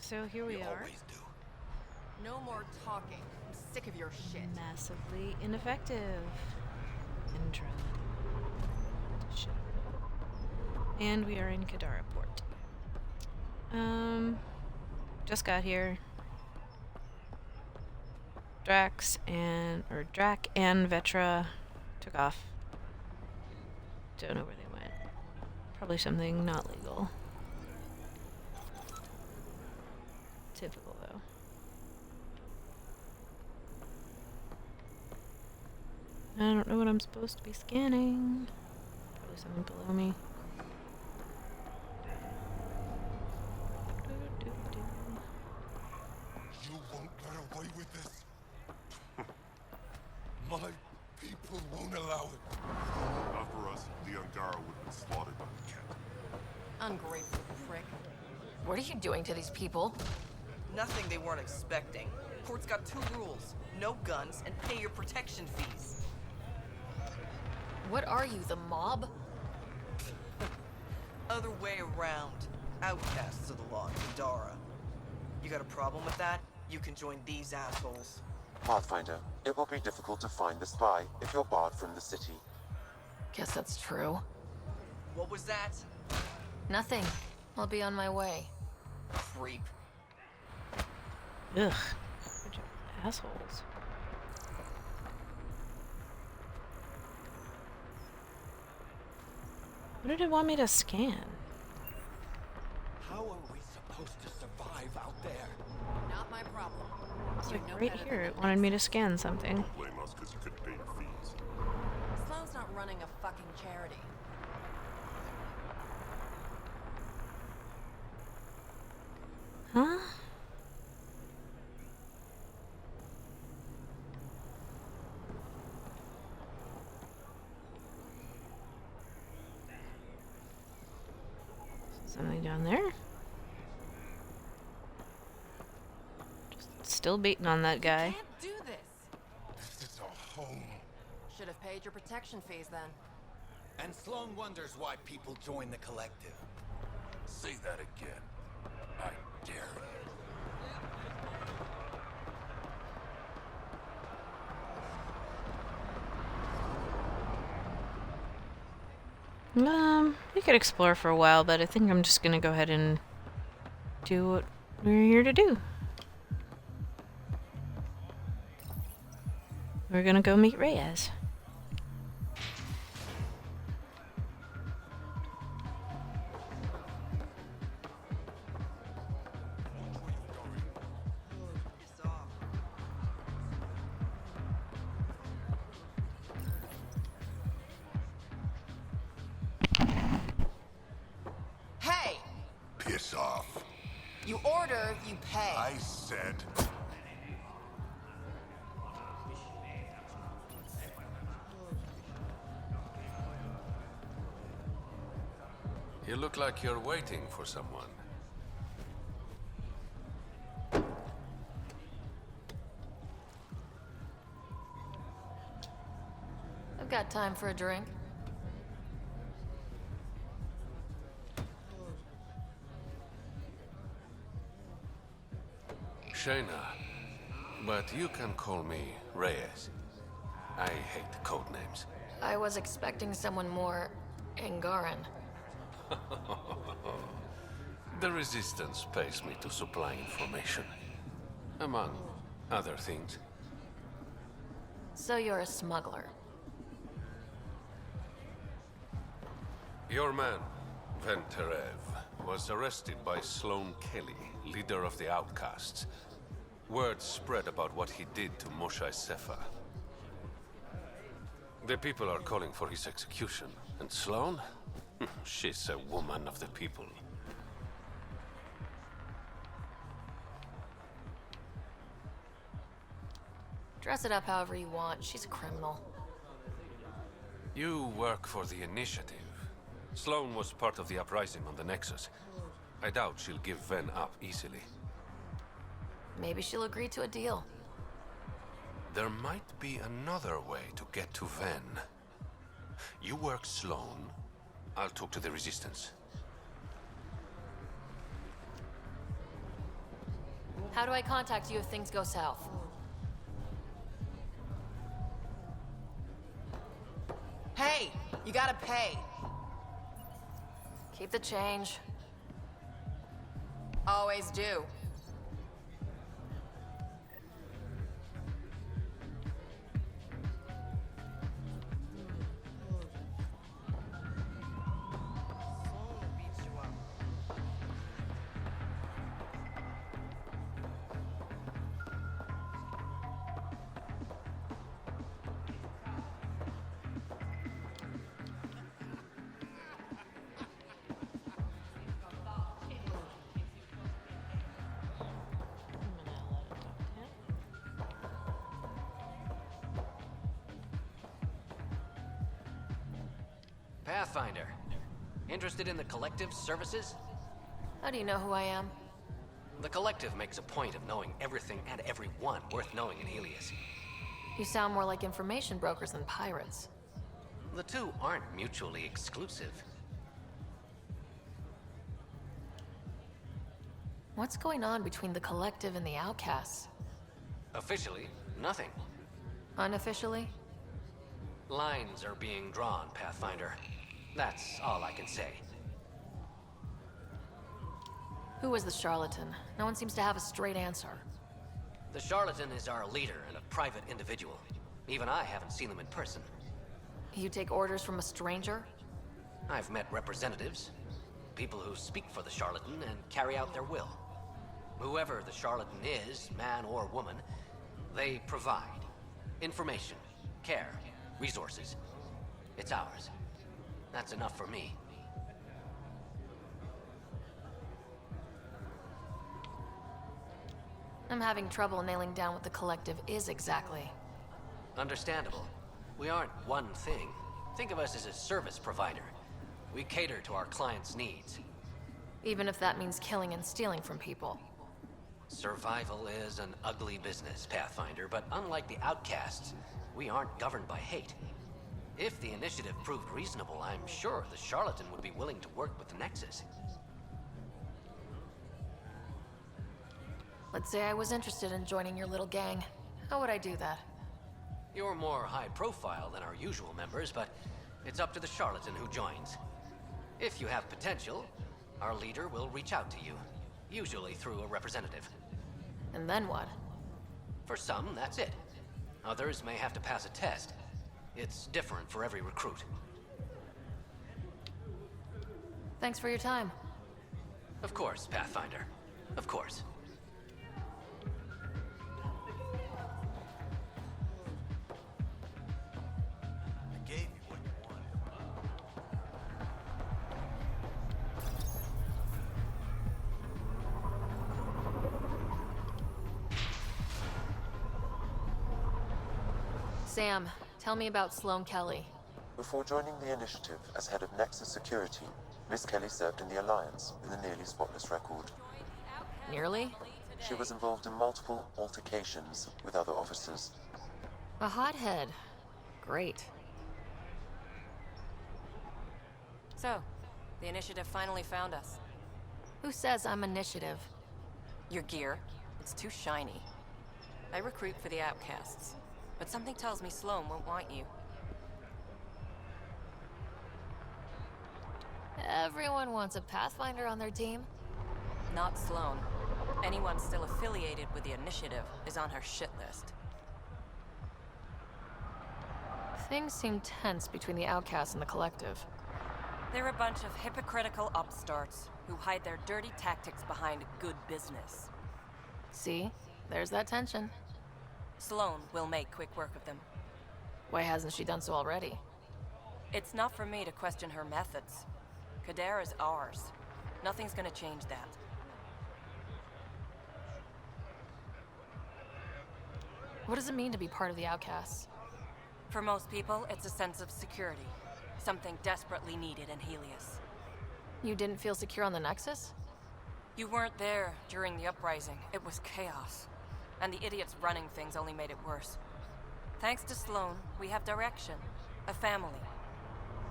So here we are. Always do. No more talking. I'm sick of your shit. Massively ineffective. Andromeda Edition. And we are in Kadara Port. Just got here. Drac and Vetra took off. Don't know where they went. Probably something not legal. Typical though. I don't know what I'm supposed to be scanning. Probably something below me. You won't get away with this. My people won't allow it. Not for us. The Ungara would have been slaughtered by the cat. Ungrateful prick. What are you doing to these people? Nothing they weren't expecting. Port's got 2 rules. No guns and pay your protection fees. What are you, the mob? Other way around. Outcasts of the law, Kadara. You got a problem with that? You can join these assholes. Pathfinder, it will be difficult to find the spy if you're barred from the city. Guess that's true. What was that? Nothing. I'll be on my way. Creep. Ugh. Bunch of assholes. What did it want me to scan? How are we supposed to survive out there? Not my problem. It's You like know right better here. than It wanted me to scan something. Don't blame us because you couldn't pay your fees. Sloan's not running a fucking charity. Huh? Something down there? Just still beating on that guy. Can't do this. This is our home. Should have paid your protection fees then. And Sloan wonders why people join the collective. Say that again. I dare you. We could explore for a while, but I think I'm just gonna go ahead and do what we're here to do. We're gonna go meet Reyes. Piss off. Hey! Piss off. You order, you pay. I said. You look like you're waiting for someone. I've got time for a drink. Shayna, but you can call me Reyes. I hate code names. I was expecting someone more Angaran. The Resistance pays me to supply information. Among other things. So you're a smuggler. Your man, Venterev, was arrested by Sloan Kelly, leader of the Outcasts. Word spread about what he did to Moshe Sefa. The people are calling for his execution. And Sloan? She's a woman of the people. Dress it up however you want. She's a criminal. You work for the Initiative. Sloan was part of the uprising on the Nexus. I doubt she'll give Ven up easily. Maybe she'll agree to a deal. There might be another way to get to Ven. You work Sloan, I'll talk to the Resistance. How do I contact you if things go south? Hey, you gotta pay. Keep the change. Always do. Sloan beats you up. Pathfinder. Interested in the Collective's services? How do you know who I am? The Collective makes a point of knowing everything and everyone worth knowing in Helios. You sound more like information brokers than pirates. The two aren't mutually exclusive. What's going on between the Collective and the Outcasts? Officially, nothing. Unofficially? Lines are being drawn, Pathfinder. That's all I can say. Who is the charlatan? No one seems to have a straight answer. The charlatan is our leader and a private individual. Even I haven't seen them in person. You take orders from a stranger? I've met representatives, people who speak for the charlatan and carry out their will. Whoever the charlatan is, man or woman, they provide information, care, resources. It's ours. That's enough for me. I'm having trouble nailing down what the Collective is exactly. Understandable. We aren't one thing. Think of us as a service provider. We cater to our clients' needs. Even if that means killing and stealing from people. Survival is an ugly business, Pathfinder, but unlike the Outcasts, we aren't governed by hate. If the initiative proved reasonable, I'm sure the charlatan would be willing to work with the Nexus. Let's say I was interested in joining your little gang. How would I do that? You're more high profile than our usual members, but it's up to the charlatan who joins. If you have potential, our leader will reach out to you, usually through a representative. And then what? For some, that's it. Others may have to pass a test. It's different for every recruit. Thanks for your time. Of course, Pathfinder. Of course. I gave you what you wanted. Sam, tell me about Sloan Kelly. Before joining the initiative as head of Nexus Security, Miss Kelly served in the Alliance with a nearly spotless record. Nearly? She was involved in multiple altercations with other officers. A hothead. Great. So, the initiative finally found us. Who says I'm initiative? Your gear, it's too shiny. I recruit for the Outcasts, but something tells me Sloan won't want you. Everyone wants a Pathfinder on their team. Not Sloan. Anyone still affiliated with the initiative is on her shit list. Things seem tense between the Outcasts and the Collective. They're a bunch of hypocritical upstarts who hide their dirty tactics behind good business. See? There's that tension. Sloan will make quick work of them. Why hasn't she done so already? It's not for me to question her methods. Kadera's ours. Nothing's gonna change that. What does it mean to be part of the Outcasts? For most people, it's a sense of security. Something desperately needed in Helios. You didn't feel secure on the Nexus? You weren't there during the uprising. It was chaos. And the idiots running things only made it worse. Thanks to Sloan, we have direction. A family.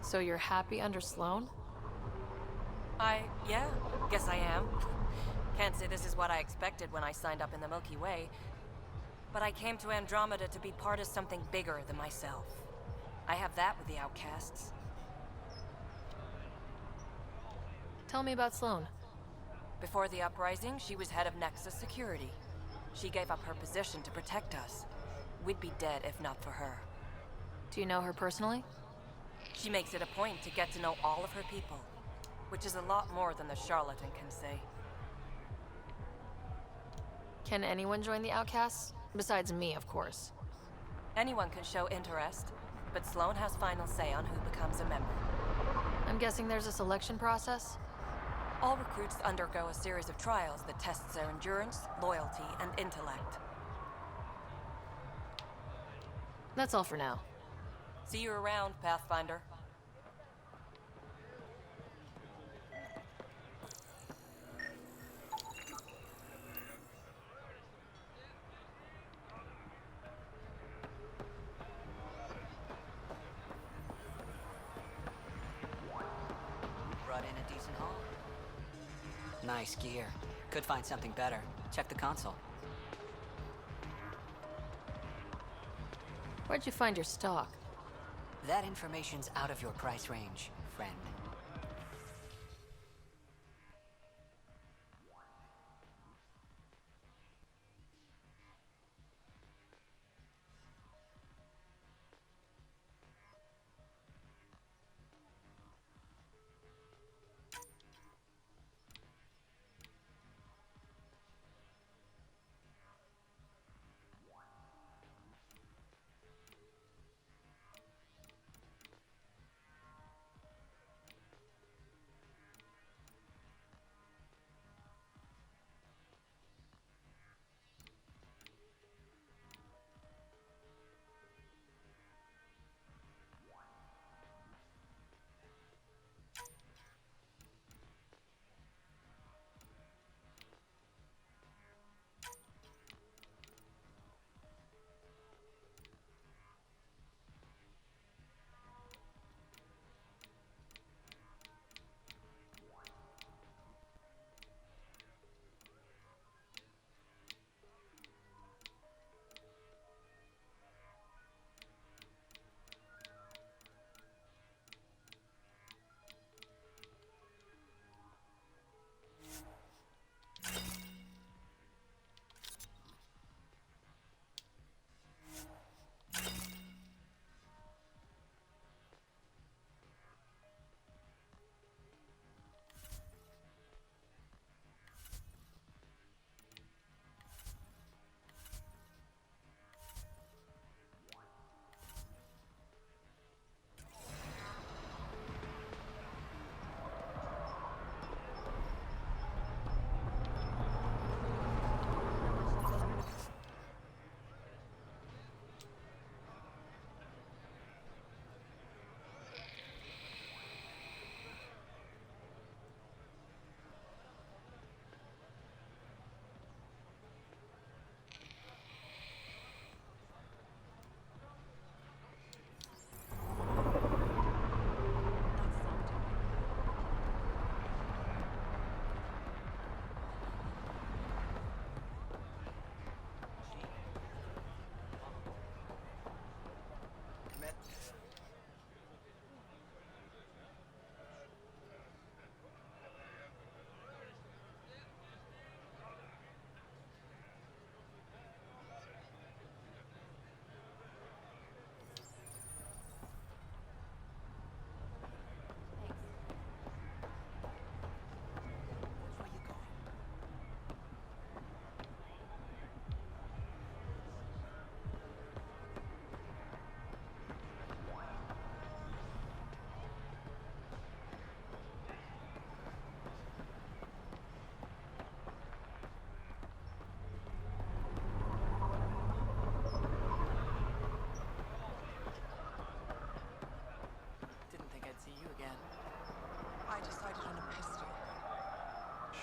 So you're happy under Sloan? Yeah, guess I am. Can't say this is what I expected when I signed up in the Milky Way, but I came to Andromeda to be part of something bigger than myself. I have that with the outcasts. Tell me about Sloane. Before the uprising, she was head of Nexus Security. She gave up her position to protect us. We'd be dead if not for her. Do you know her personally? She makes it a point to get to know all of her people, which is a lot more than the charlatan can say. Can anyone join the outcasts? Besides me, of course. Anyone can show interest, but Sloane has final say on who becomes a member. I'm guessing there's a selection process? All recruits undergo a series of trials that tests their endurance, loyalty, and intellect. That's all for now. See you around, Pathfinder. Brought in a decent haul? Nice gear. Could find something better. Check the console. Where'd you find your stock? That information's out of your price range, friend.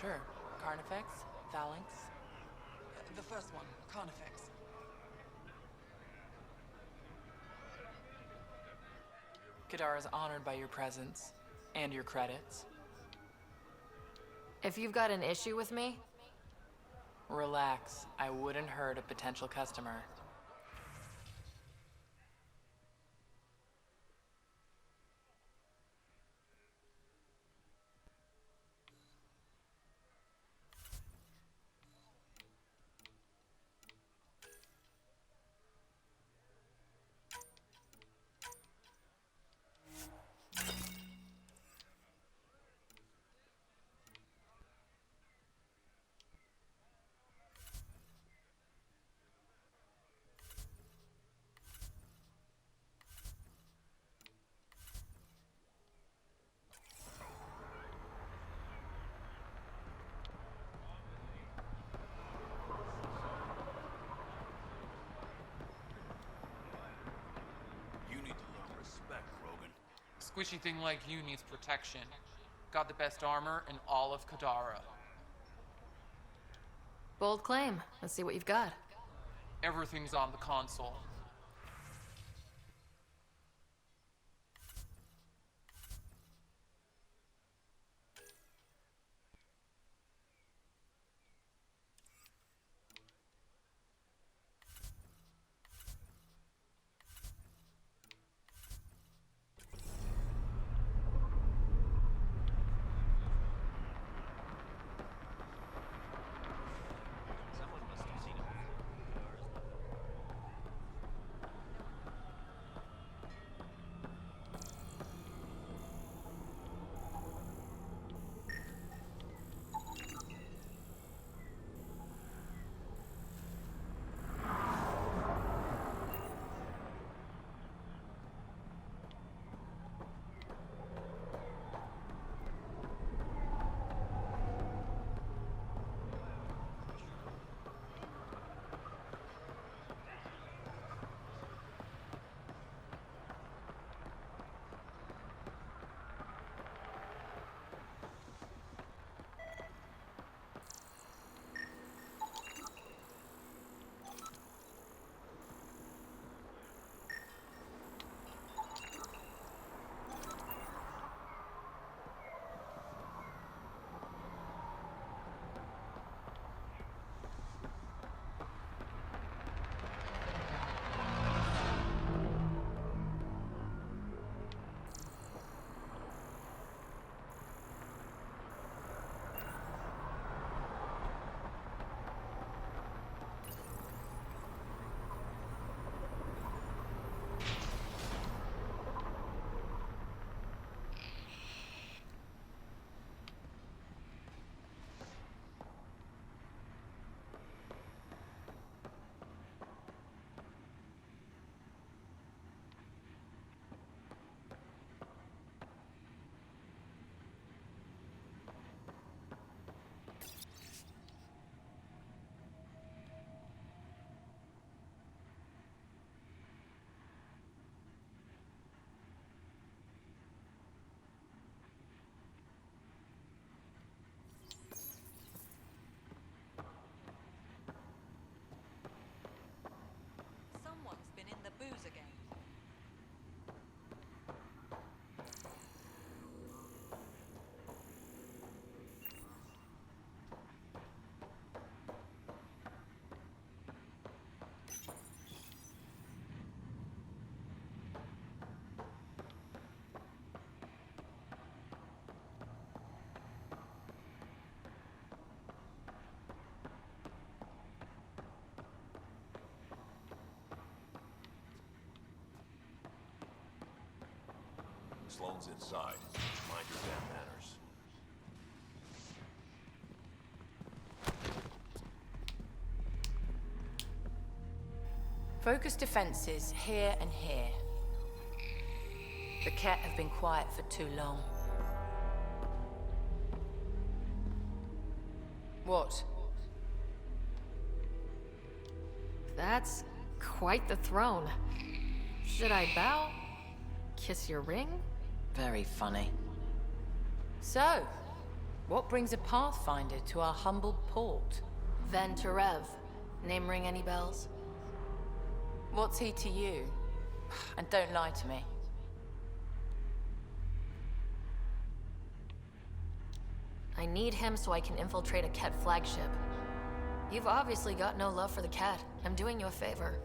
Sure. Carnifex? Phalanx? The first one, Carnifex. Kadar is honored by your presence and your credits. If you've got an issue with me, Relax. I wouldn't hurt a potential customer. You need to learn respect, Rogan. Squishy thing like you needs protection. Got the best armor in all of Kadara. Bold claim. Let's see what you've got. Everything's on the console. Someone's been in the booze again. Sloane's inside. Mind your damn manners. Focus defenses here and here. The Ket have been quiet for too long. What? That's quite the throne. Should I bow? Kiss your ring? Very funny. So, what brings a Pathfinder to our humble port? Ven Terev. Name ring any bells? What's he to you? And don't lie to me. I need him so I can infiltrate a Ket flagship. You've obviously got no love for the cat. I'm doing you a favor.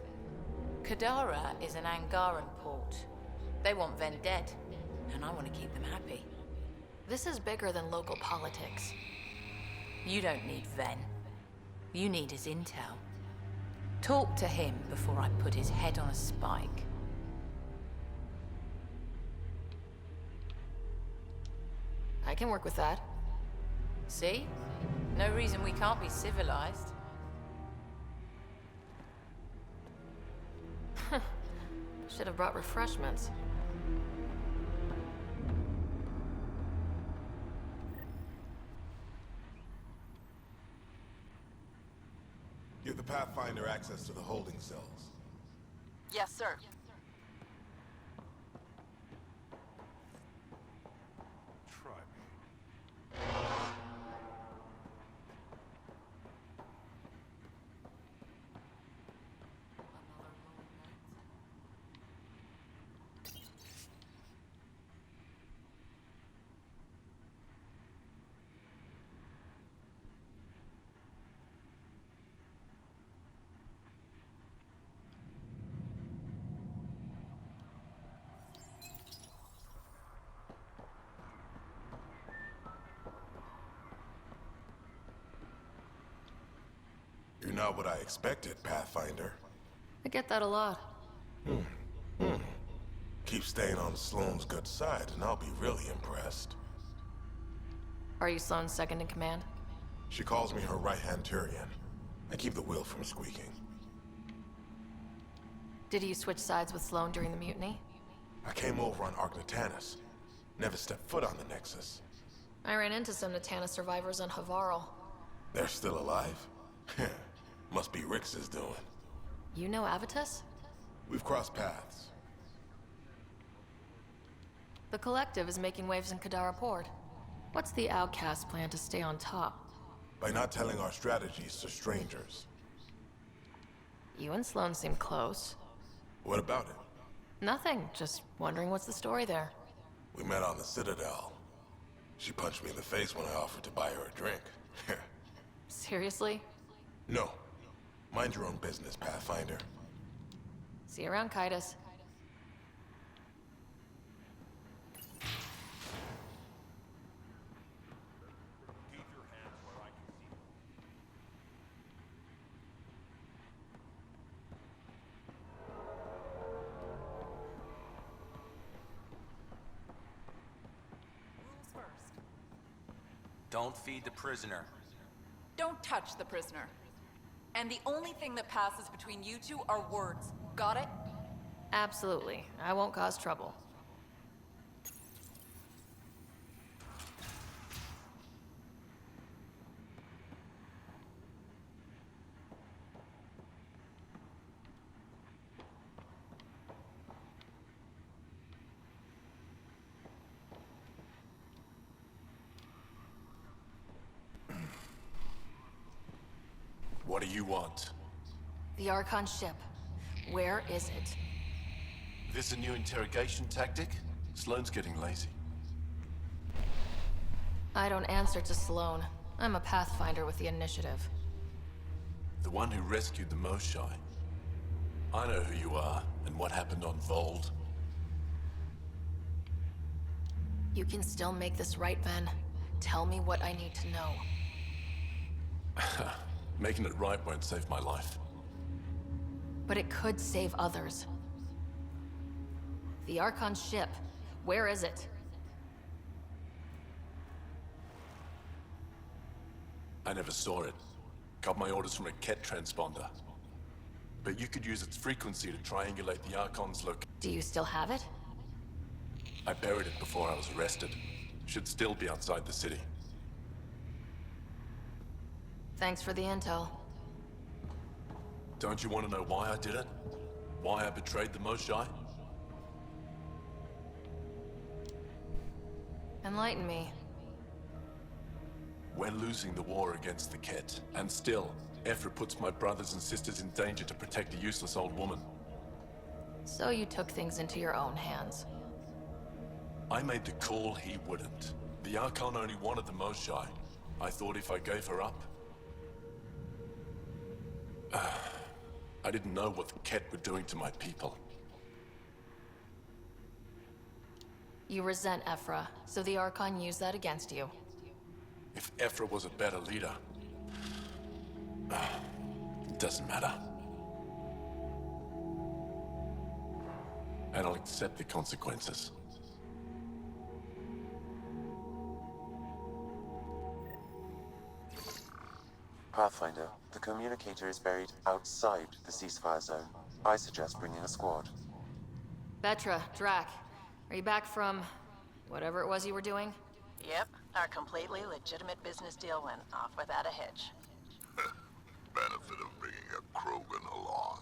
Kadara is an Angaran port. They want Ven dead, and I want to keep them happy. This is bigger than local politics. You don't need Ven. You need his intel. Talk to him before I put his head on a spike. I can work with that. See? No reason we can't be civilized. Should have brought refreshments. Give the Pathfinder access to the holding cells. Yes, sir. Try me. You're not what I expected, Pathfinder. I get that a lot. Keep staying on Sloane's good side, and I'll be really impressed. Are you Sloane's second in command? She calls me her right-hand Turian. I keep the wheel from squeaking. Did you switch sides with Sloane during the mutiny? I came over on Argnatanus. Never stepped foot on the Nexus. I ran into some Natana survivors on Havarl. They're still alive? Must be Rix's doing. You know Avitus? We've crossed paths. The Collective is making waves in Kadara Port. What's the Outcast plan to stay on top? By not telling our strategies to strangers. You and Sloane seem close. What about it? Nothing, just wondering what's the story there. We met on the Citadel. She punched me in the face when I offered to buy her a drink. Seriously? No. Mind your own business, Pathfinder. See you around, Kaitis. Don't feed the prisoner. Don't touch the prisoner. And the only thing that passes between you two are words. Got it? Absolutely. I won't cause trouble. What do you want? The Archon ship. Where is it? This a new interrogation tactic? Sloane's getting lazy. I don't answer to Sloane. I'm a Pathfinder with the initiative. The one who rescued the Moshai. I know who you are, and what happened on Vold. You can still make this right, Ven. Tell me what I need to know. Making it right won't save my life. But it could save others. The Archon ship. Where is it? I never saw it. Got my orders from a Ket transponder. But you could use its frequency to triangulate the Archon's location. Do you still have it? I buried it before I was arrested. Should still be outside the city. Thanks for the intel. Don't you want to know why I did it? Why I betrayed the Moshai? Enlighten me. We're losing the war against the Ket, and still, Ephra puts my brothers and sisters in danger to protect a useless old woman. So you took things into your own hands. I made the call he wouldn't. The Archon only wanted the Moshai. I thought if I gave her up, I didn't know what the Ket were doing to my people. You resent Ephra, so the Archon used that against you. If Ephra was a better leader... it doesn't matter. And I'll accept the consequences. Pathfinder, the communicator is buried outside the ceasefire zone. I suggest bringing a squad. Vetra, Drac, are you back from whatever it was you were doing? Yep, our completely legitimate business deal went off without a hitch. Benefit of bringing a Krogan along.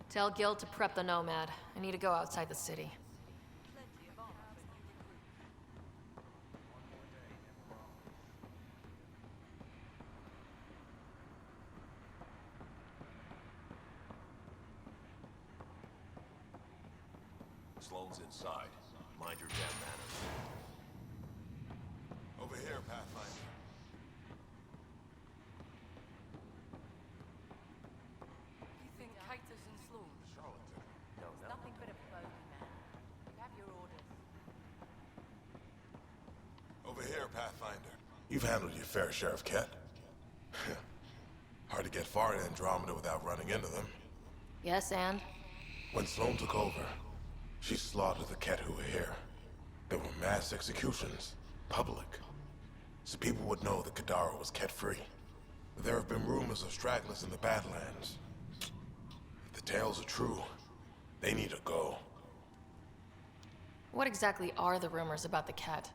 Tell Gil to prep the Nomad. I need to go outside the city. Sloane's inside. Mind your damn manners. Over here, Pathfinder. You think Titus and Sloane? Charlatan. No. Nothing but a bogey, man. You have your orders. Over here, Pathfinder. You've handled your fair share of Ket. Hard to get far in Andromeda without running into them. Yes, and? When Sloane took over, she slaughtered the Ket who were here. There were mass executions, public. So people would know that Kadara was Ket-free. But there have been rumors of stragglers in the Badlands. If the tales are true, they need to go. What exactly are the rumors about the Ket?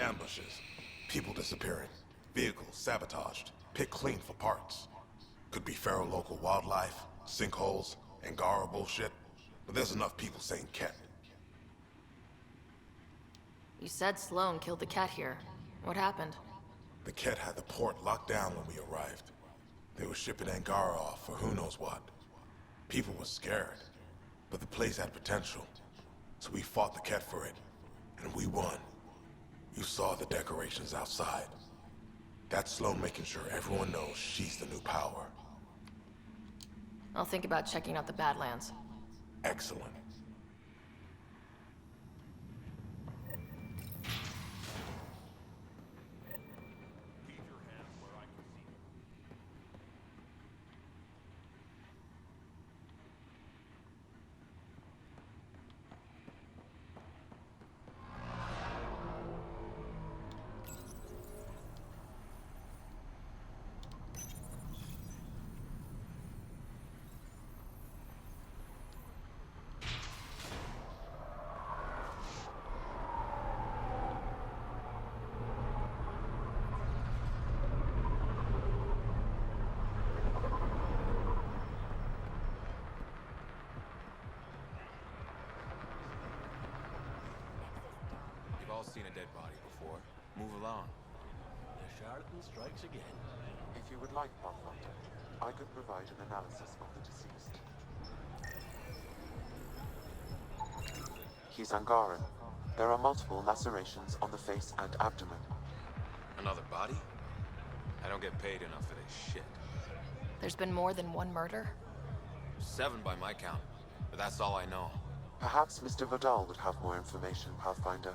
Ambushes, people disappearing, vehicles sabotaged, picked clean for parts. Could be feral local wildlife, sinkholes, Angara bullshit. But there's enough people saying Ket. You said Sloane killed the Ket here. What happened? The Ket had the port locked down when we arrived. They were shipping Angara off for who knows what. People were scared, but the place had potential. So we fought the Ket for it, and we won. You saw the decorations outside. That's Sloane making sure everyone knows she's the new power. I'll think about checking out the Badlands. Excellent. You've all seen a dead body before. Move along. The charlatan strikes again. If you would like, Pathfinder, I could provide an analysis of the deceased. He's Angaran. There are multiple lacerations on the face and abdomen. Another body? I don't get paid enough for this shit. There's been more than one murder? 7 by my count, but that's all I know. Perhaps Mr. Vidal would have more information, Pathfinder.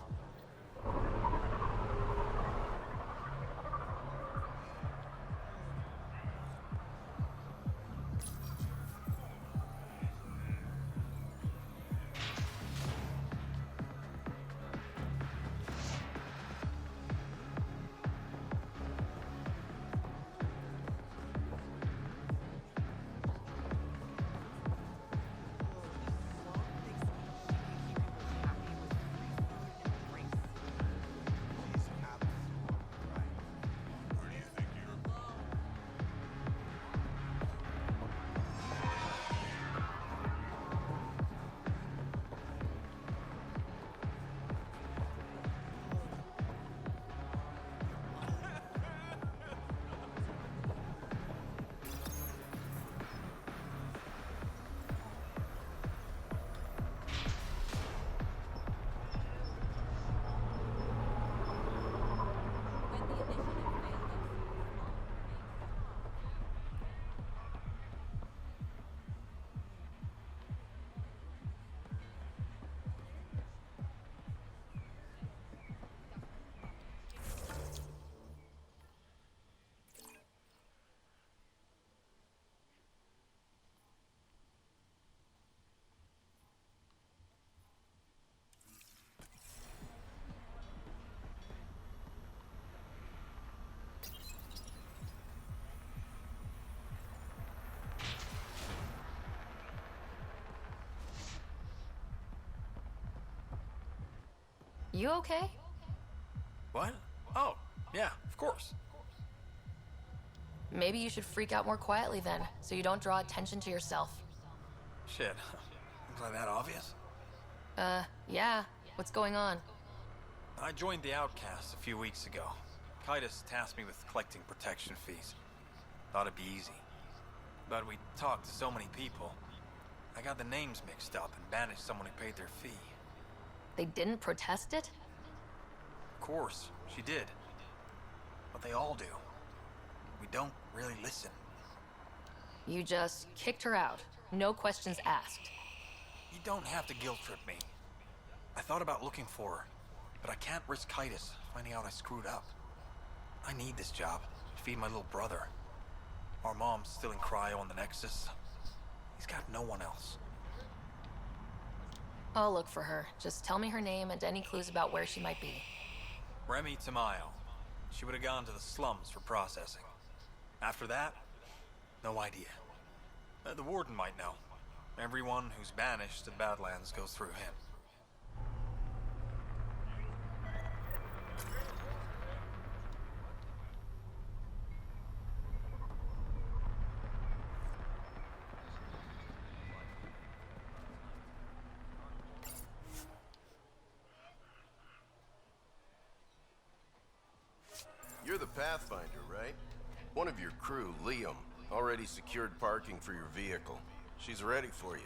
You okay? What? Oh, yeah, of course. Maybe you should freak out more quietly then, so you don't draw attention to yourself. Shit. Was I that obvious? Yeah. What's going on? I joined the Outcasts a few weeks ago. Titus tasked me with collecting protection fees. Thought it'd be easy. But we talked to so many people. I got the names mixed up and banished someone who paid their fee. They didn't protest it? Of course, she did. But they all do. We don't really listen. You just kicked her out. No questions asked. You don't have to guilt trip me. I thought about looking for her, but I can't risk Titus finding out I screwed up. I need this job to feed my little brother. Our mom's still in cryo on the Nexus. He's got no one else. I'll look for her. Just tell me her name and any clues about where she might be. Remy Tamayo. She would have gone to the slums for processing. After that, no idea. The warden might know. Everyone who's banished to Badlands goes through him. You're the Pathfinder, right? One of your crew, Liam, already secured parking for your vehicle. She's ready for you.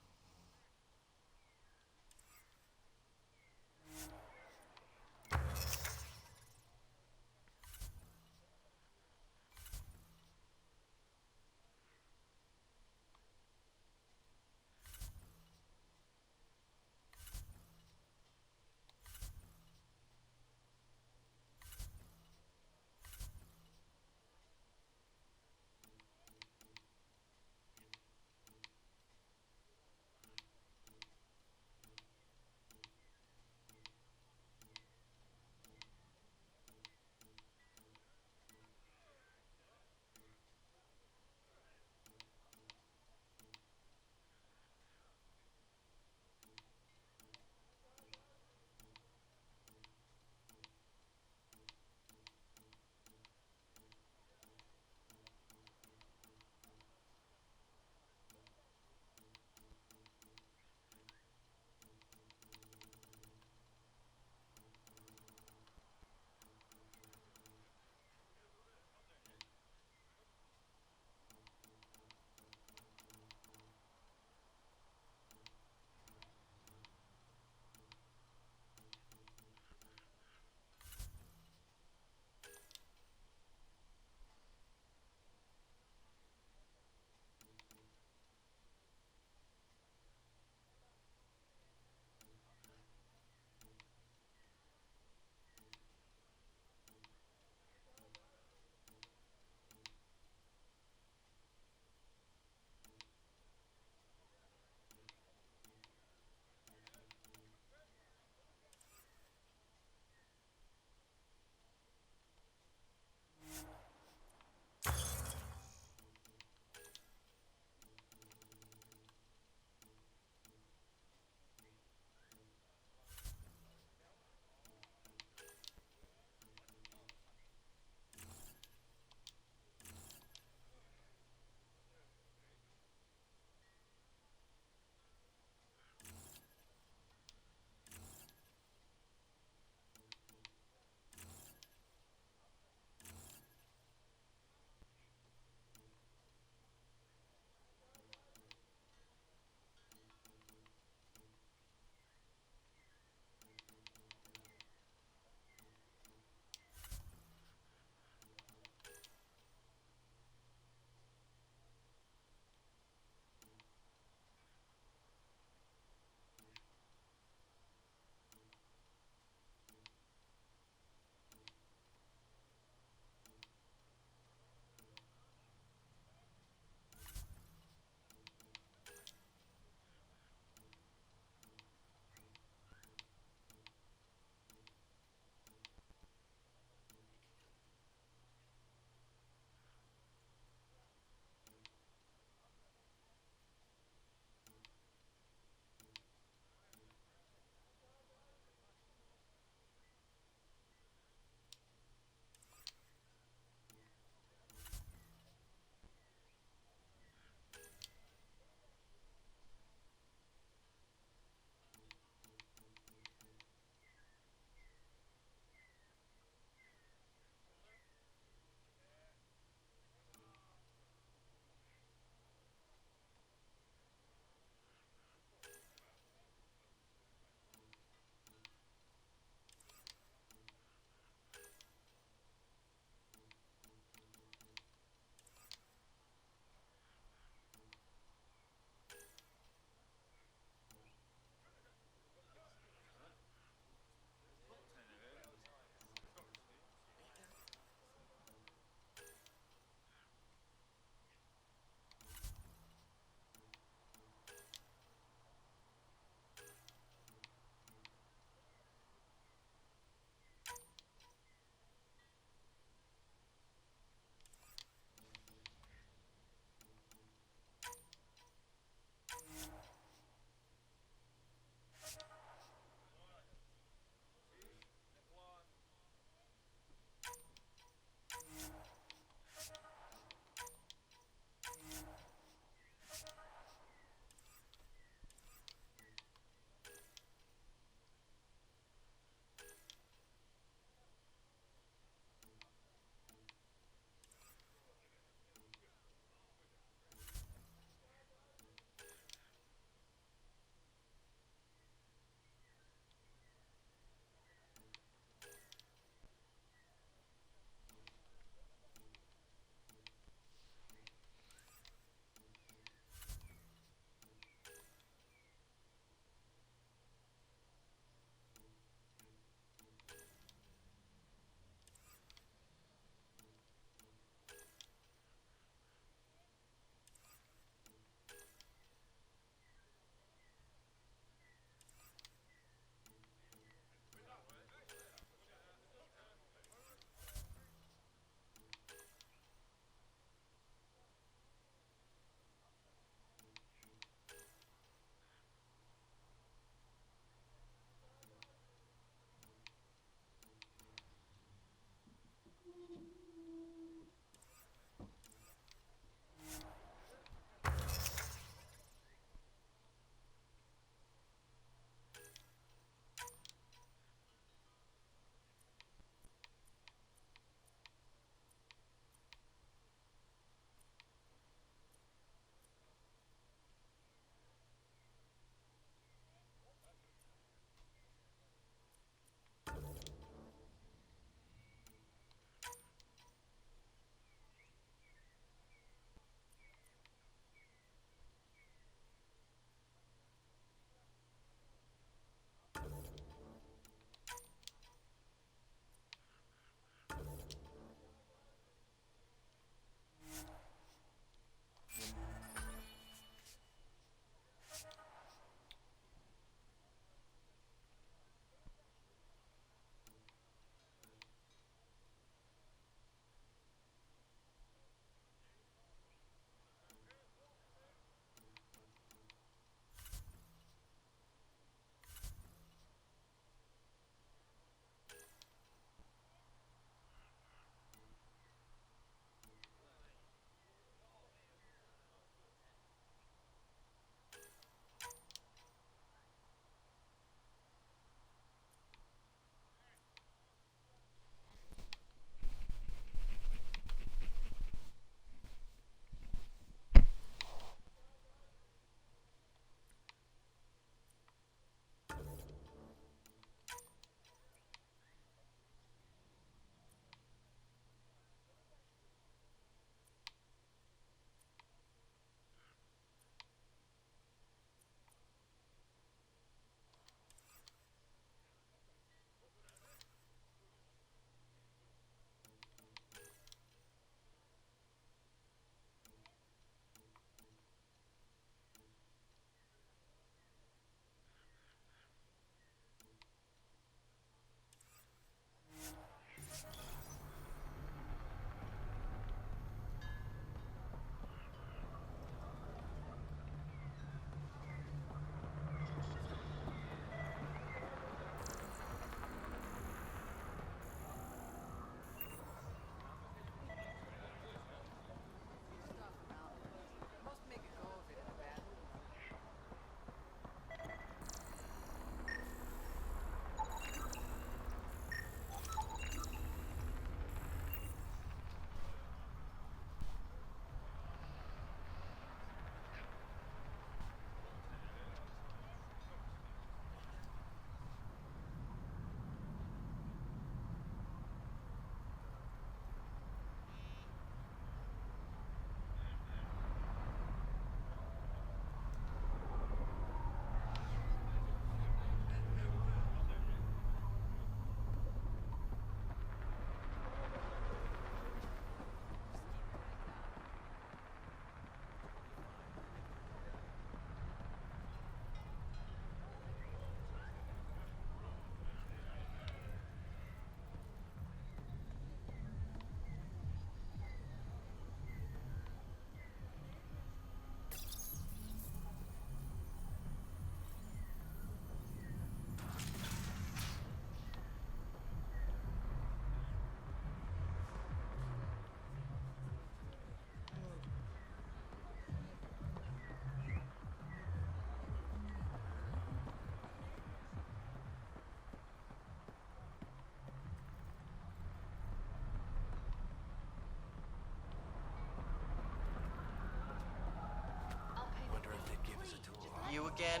you again?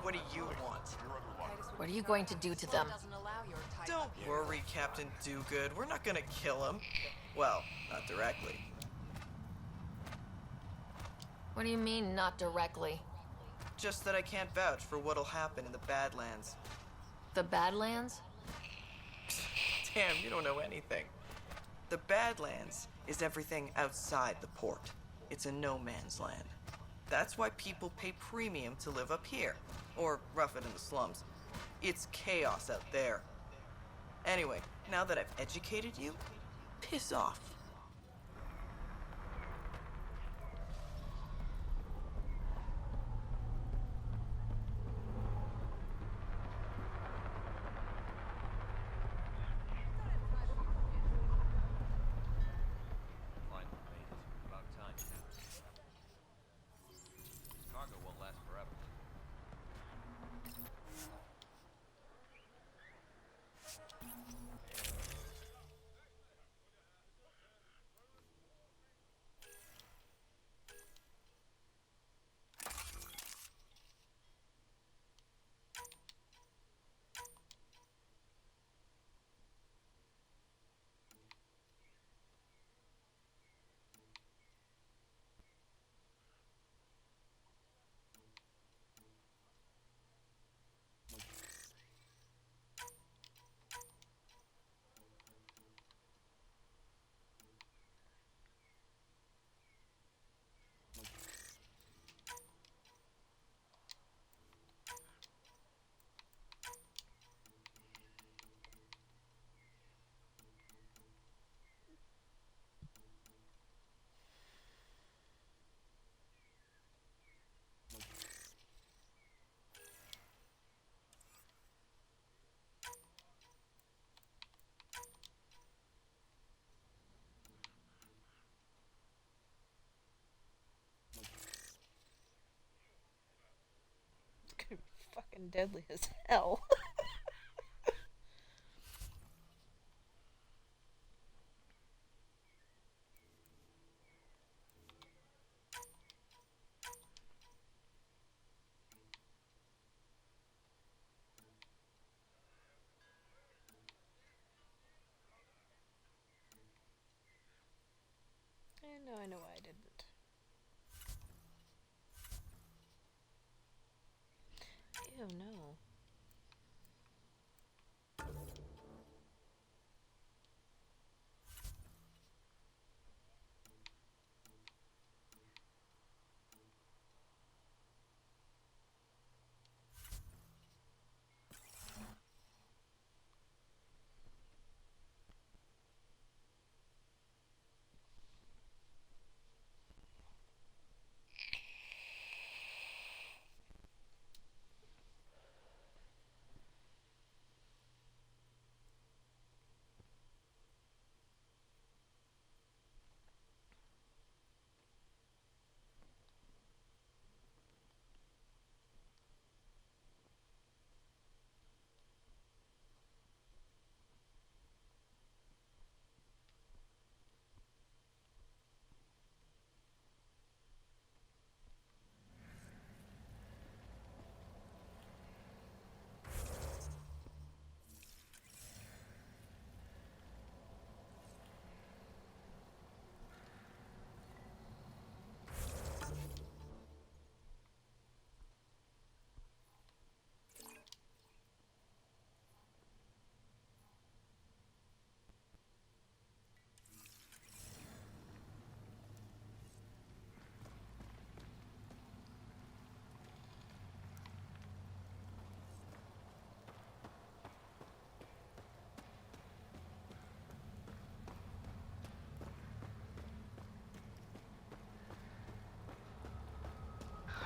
What do you want? What are you going to do to them? Don't worry, Captain Do-Good. We're not gonna kill him. Well, not directly. What do you mean, not directly? Just that I can't vouch for what'll happen in the Badlands. The Badlands? Damn, you don't know anything. The Badlands is everything outside the port. It's a no man's land. That's why people pay premium to live up here, or rough it in the slums. It's chaos out there. Anyway, now that I've educated you, piss off. Could be fucking deadly as hell. I know why I didn't. Ew, no.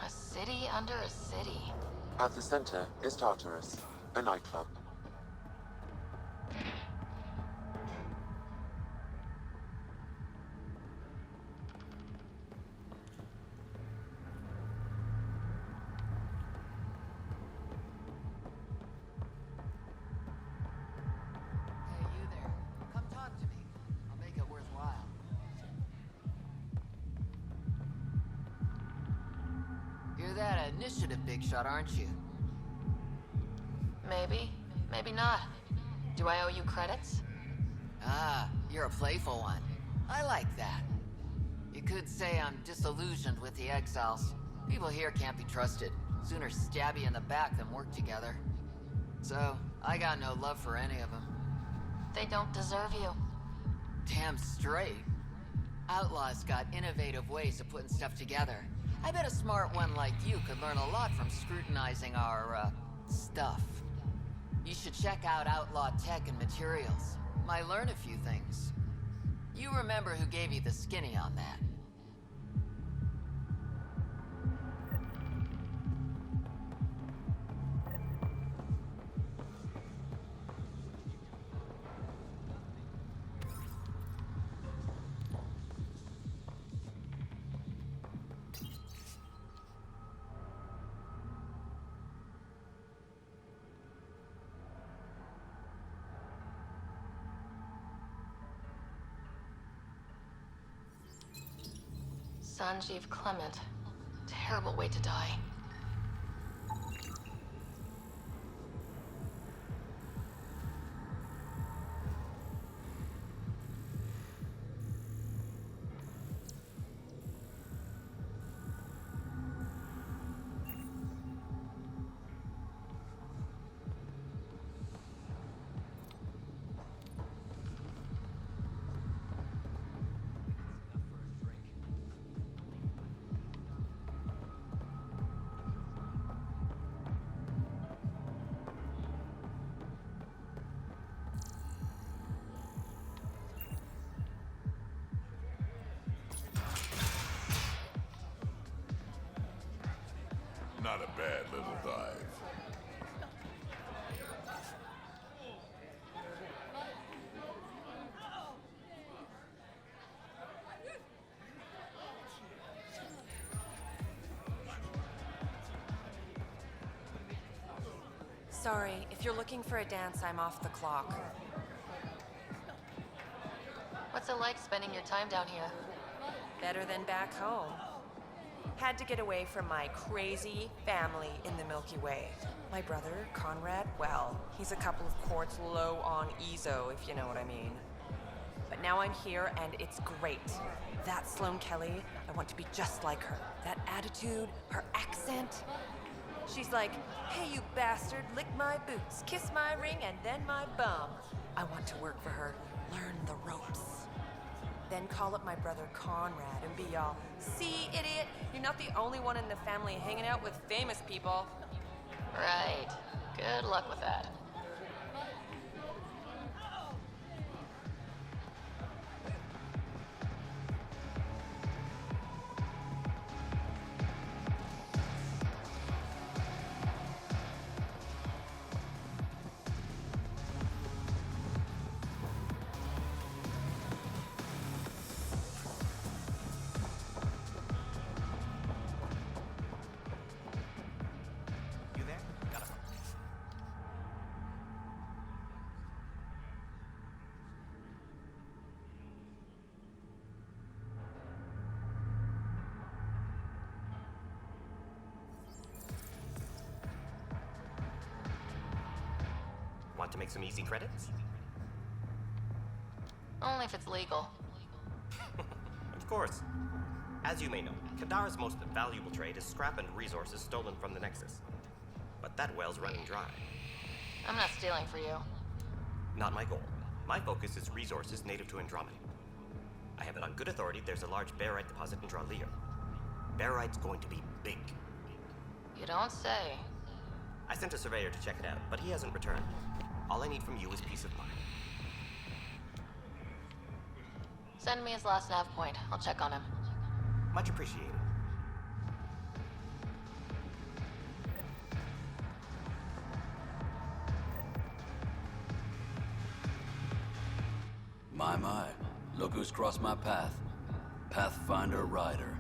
A city under a city. At the center is Tartarus, a nightclub. Hey, you there. Come talk to me. I'll make it worthwhile. You there? that initiative big shot, aren't you? Maybe. Maybe not. Do I owe you credits? Ah, you're a playful one. I like that. You could say I'm disillusioned with the exiles. People here can't be trusted. Sooner stab you in the back than work together. So, I got no love for any of them. They don't deserve you. Damn straight. Outlaws got innovative ways of putting stuff together. I bet a smart one like you could learn a lot from scrutinizing our, stuff. You should check out Outlaw Tech and Materials. Might learn a few things. You remember who gave you the skinny on that. Sanjeev Clement. Terrible way to die. Not a bad little dive. Sorry, if you're looking for a dance, I'm off the clock. What's it like spending your time down here? Better than back home. Had to get away from my crazy family in the Milky Way. My brother, Conrad, well, he's a couple of quarts low on EZO, if you know what I mean. But now I'm here, and it's great. That Sloane Kelly, I want to be just like her. That attitude, her accent. She's like, hey, you bastard, lick my boots, kiss my ring, and then my bum. I want to work for her, learn the ropes. Then call up my brother Conrad and be all, see, idiot, you're not the only one in the family hanging out with famous people. Right. Good luck with that. Want to make some easy credits? Only if it's legal. Of course. As you may know, Kadara's most valuable trade is scrap and resources stolen from the Nexus. But that well's running dry. I'm not stealing for you. Not my goal. My focus is resources native to Andromeda. I have it on good authority there's a large barite deposit in Draleo. Barite's going to be big. You don't say. I sent a surveyor to check it out, but he hasn't returned. All I need from you is peace of mind. Send me his last nav point. I'll check on him. Much appreciated. My. Look who's crossed my path. Pathfinder Rider.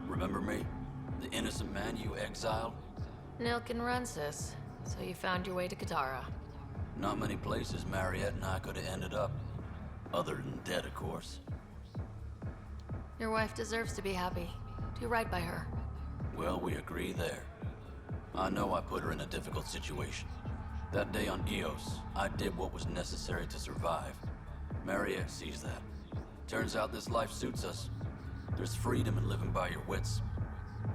Remember me? The innocent man you exiled? Nilk and Rensis. So you found your way to Kadara. Not many places Mariette and I could have ended up. Other than dead, of course. Your wife deserves to be happy. Do right by her. Well, we agree there. I know I put her in a difficult situation. That day on Eos, I did what was necessary to survive. Mariette sees that. Turns out this life suits us. There's freedom in living by your wits.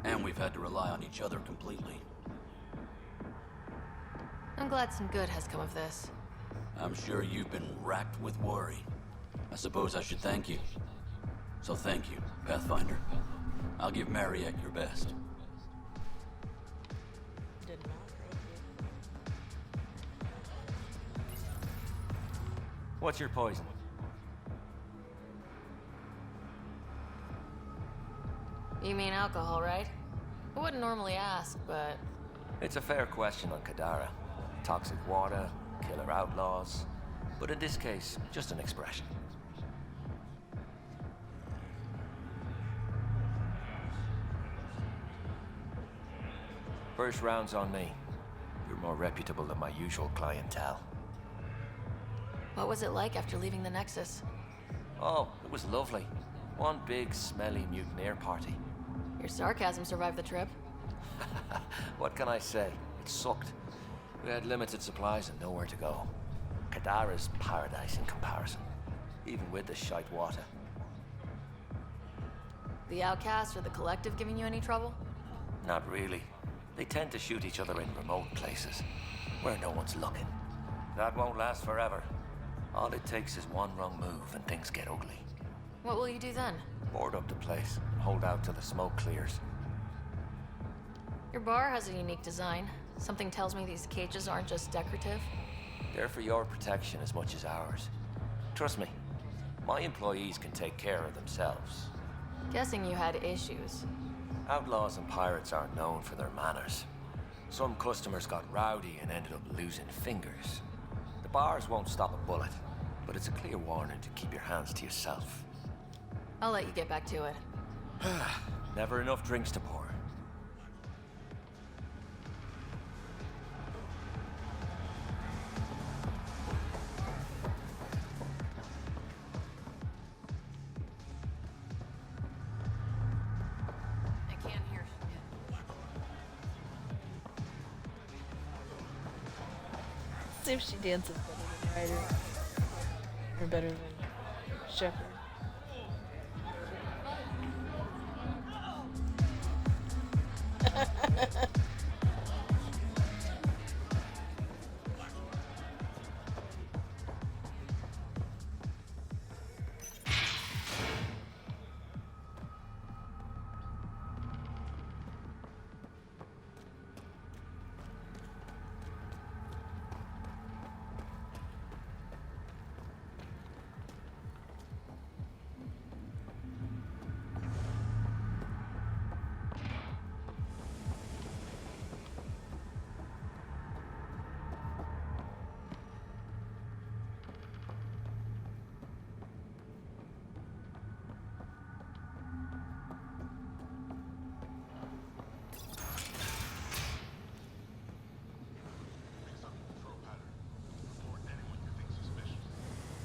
And we've had to rely on each other completely. I'm glad some good has come of this. I'm sure you've been racked with worry. I suppose I should thank you. So thank you, Pathfinder. I'll give Mariette your best. Did not What's your poison? You mean alcohol, right? I wouldn't normally ask, but... It's a fair question on Kadara. Toxic water, killer outlaws. But in this case, just an expression. First round's on me. You're more reputable than my usual clientele. What was it like after leaving the Nexus? Oh, it was lovely. One big, smelly mutineer party. Your sarcasm survived the trip. What can I say? It sucked. We had limited supplies and nowhere to go. Kadara's paradise in comparison, even with the shite water. The Outcast or the Collective giving you any trouble? Not really. They tend to shoot each other in remote places, where no one's looking. That won't last forever. All it takes is one wrong move and things get ugly. What will you do then? Board up the place, and hold out till the smoke clears. Your bar has a unique design. Something tells me these cages aren't just decorative. They're for your protection as much as ours. Trust me, my employees can take care of themselves. Guessing you had issues. Outlaws and pirates aren't known for their manners. Some customers got rowdy and ended up losing fingers. The bars won't stop a bullet, but it's a clear warning to keep your hands to yourself. I'll let you get back to it. Never enough drinks to pour. I can't hear See if she dances better than Ryder. Or better than Shepard.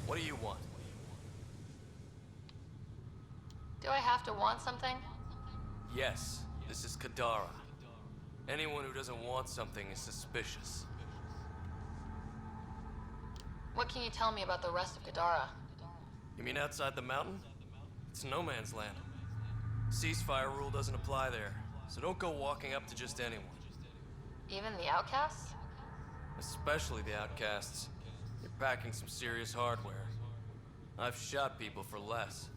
What do you want? Do I have to want something? Yes, this is Kadara. Anyone who doesn't want something is suspicious. What can you tell me about the rest of Kadara? You mean outside the mountain? It's no man's land. Ceasefire rule doesn't apply there, so don't go walking up to just anyone. Even the Outcasts? Especially the outcasts. You're packing some serious hardware. I've shot people for less.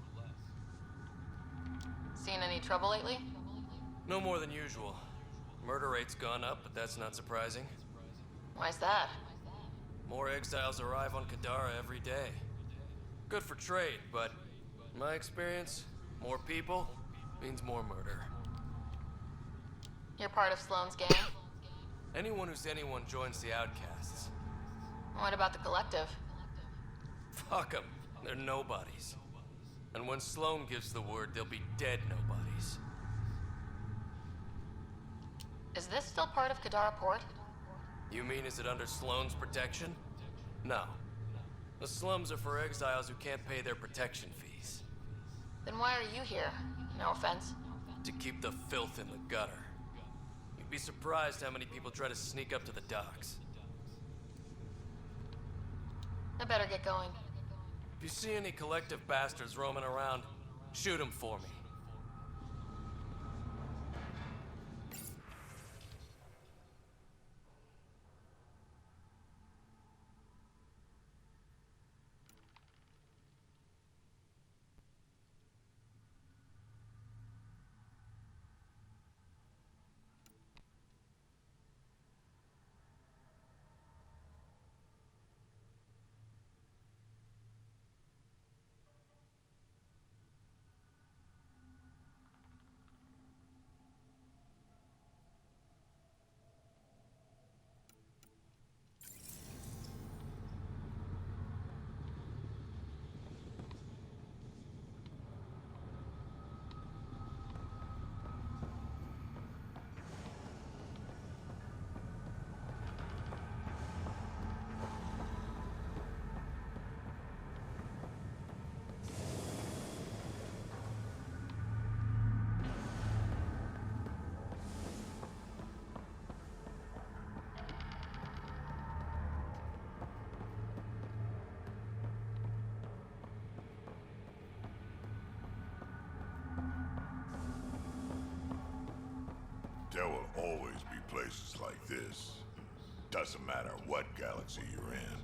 Seen any trouble lately? No more than usual. Murder rate's gone up, but that's not surprising. Why's that? More exiles arrive on Kadara every day. Good for trade, but in my experience, more people means more murder. You're part of Sloane's gang? Anyone who's anyone joins the outcasts. What about the Collective? Fuck 'em. They're nobodies. And when Sloane gives the word, they'll be dead nobodies. Is this still part of Kadara Port? You mean is it under Sloane's protection? No. The slums are for exiles who can't pay their protection fees. Then why are you here? No offense. To keep the filth in the gutter. be surprised how many people try to sneak up to the docks. I better get going. If you see any collective bastards roaming around, shoot them for me. There will always be places like this. Doesn't matter what galaxy you're in.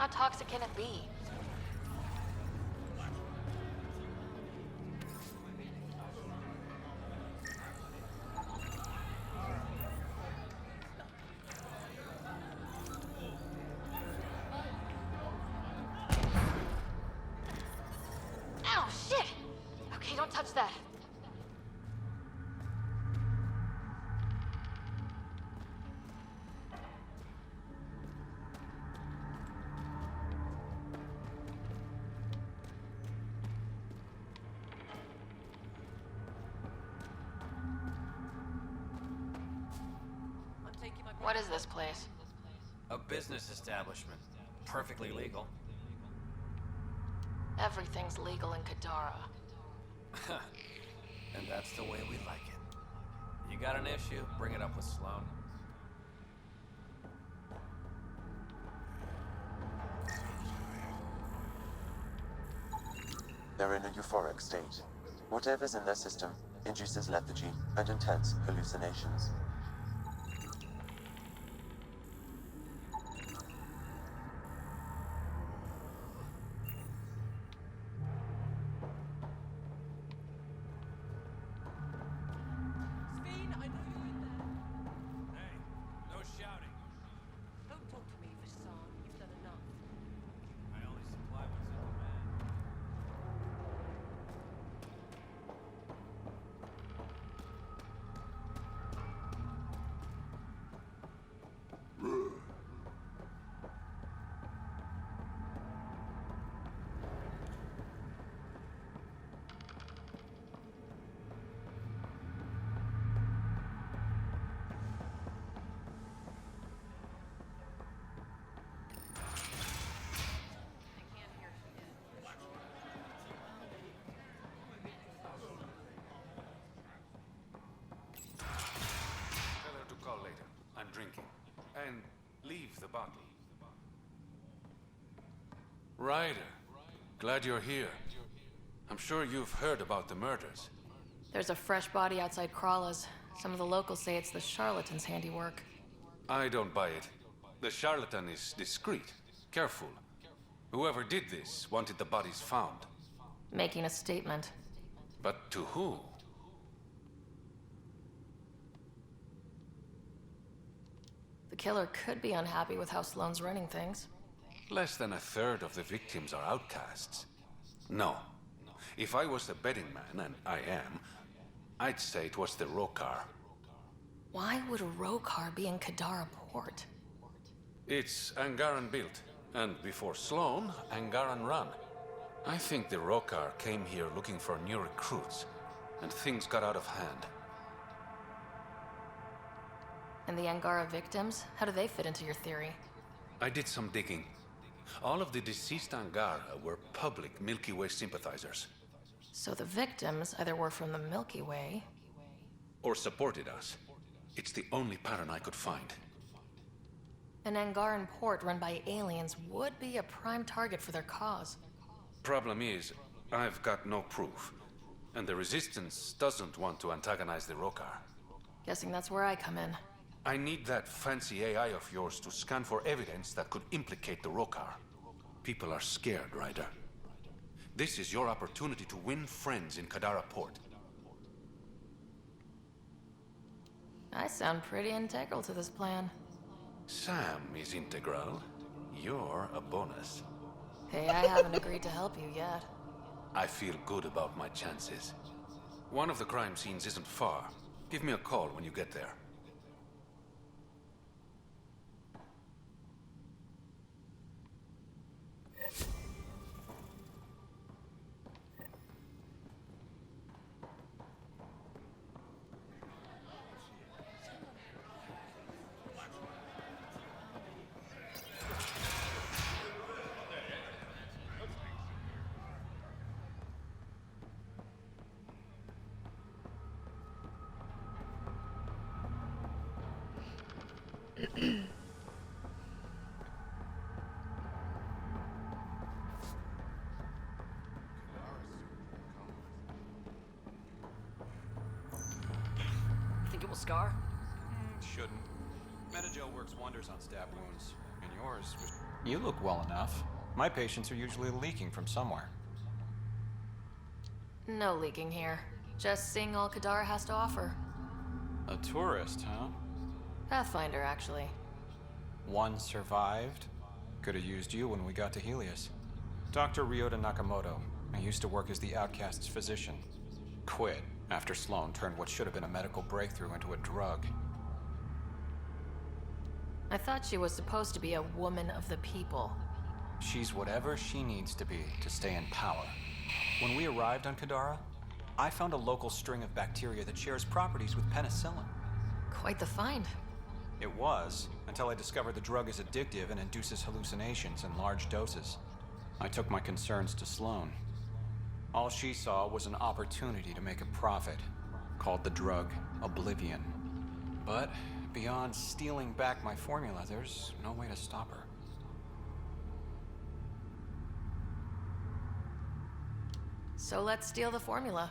How toxic can it be? Ow, shit! Okay, don't touch that. What is this place? A business establishment. Perfectly legal. Everything's legal in Kadara. And that's the way we like it. You got an issue? Bring it up with Sloan. They're in a euphoric state. Whatever's in their system induces lethargy and intense hallucinations. Call later. I'm drinking. And leave the bottle. Ryder, glad you're here. I'm sure you've heard about the murders. There's a fresh body outside Crawla's. Some of the locals say it's the charlatan's handiwork. I don't buy it. The charlatan is discreet, careful. Whoever did this wanted the bodies found. Making a statement. But to who? The killer could be unhappy with how Sloane's running things. Less than a third of the victims are outcasts. No. If I was the betting man, and I am, I'd say it was the Rokar. Why would a Rokar be in Kadara port? It's Angaran built, and before Sloan, Angaran run. I think the Rokar came here looking for new recruits, and things got out of hand. And the Angara victims? How do they fit into your theory? I did some digging. All of the deceased Angara were public Milky Way sympathizers. So the victims either were from the Milky Way... or supported us. It's the only pattern I could find. An Angaran port run by aliens would be a prime target for their cause. Problem is, I've got no proof. And the Resistance doesn't want to antagonize the Rokar. Guessing that's where I come in. I need that fancy AI of yours to scan for evidence that could implicate the Rokar. People are scared, Ryder. This is your opportunity to win friends in Kadara Port. I sound pretty integral to this plan. Sam is integral. You're a bonus. Hey, I haven't agreed to help you yet. I feel good about my chances. One of the crime scenes isn't far. Give me a call when you get there. Think it will scar? Shouldn't. Metagel works wonders on stab wounds. And yours was... You look well enough. My patients are usually leaking from somewhere. No leaking here. Just seeing all Kadara has to offer. A tourist, huh? Pathfinder, actually. One survived. Could have used you when we got to Helios. Dr. Ryota Nakamoto. I used to work as the Outcast's physician. Quit after Sloan turned what should have been a medical breakthrough into a drug. I thought she was supposed to be a woman of the people. She's whatever she needs to be to stay in power. When we arrived on Kadara, I found a local string of bacteria that shares properties with penicillin. Quite the find. It was, until I discovered the drug is addictive and induces hallucinations in large doses. I took my concerns to Sloan. All she saw was an opportunity to make a profit, called the drug Oblivion. But beyond stealing back my formula, there's no way to stop her. So let's steal the formula.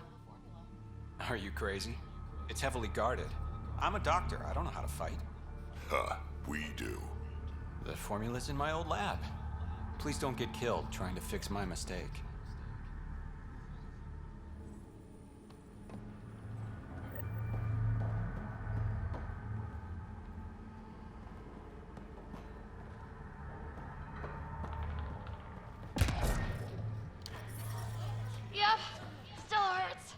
Are you crazy? It's heavily guarded. I'm a doctor. I don't know how to fight. Huh, we do. The formula's in my old lab. Please don't get killed trying to fix my mistake. Yep, still hurts.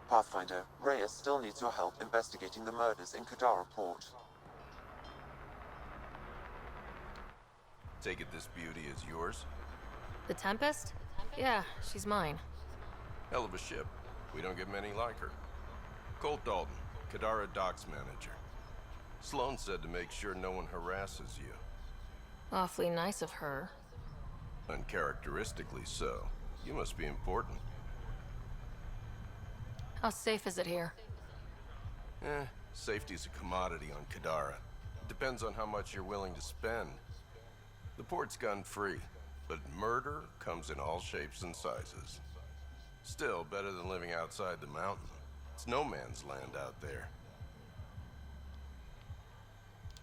Pathfinder, Reyes still needs your help investigating the murders in Kadara Port. Take it this beauty is yours? The Tempest? Yeah, she's mine. Hell of a ship. We don't get many like her. Colt Dalton, Kadara Docks Manager. Sloan said to make sure no one harasses you. Awfully nice of her. Uncharacteristically so. You must be important. How safe is it here? Safety's a commodity on Kadara. Depends on how much you're willing to spend. The port's gun-free, but murder comes in all shapes and sizes. Still, better than living outside the mountain. It's no man's land out there.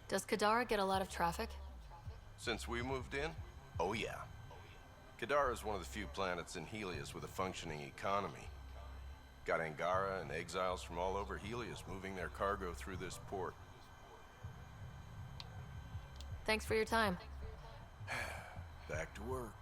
Does Kadara get a lot of traffic? Since we moved in? Oh yeah. Kadara is one of the few planets in Helios with a functioning economy. Got Angara and exiles from all over Helios moving their cargo through this port. Thanks for your time. Back to work.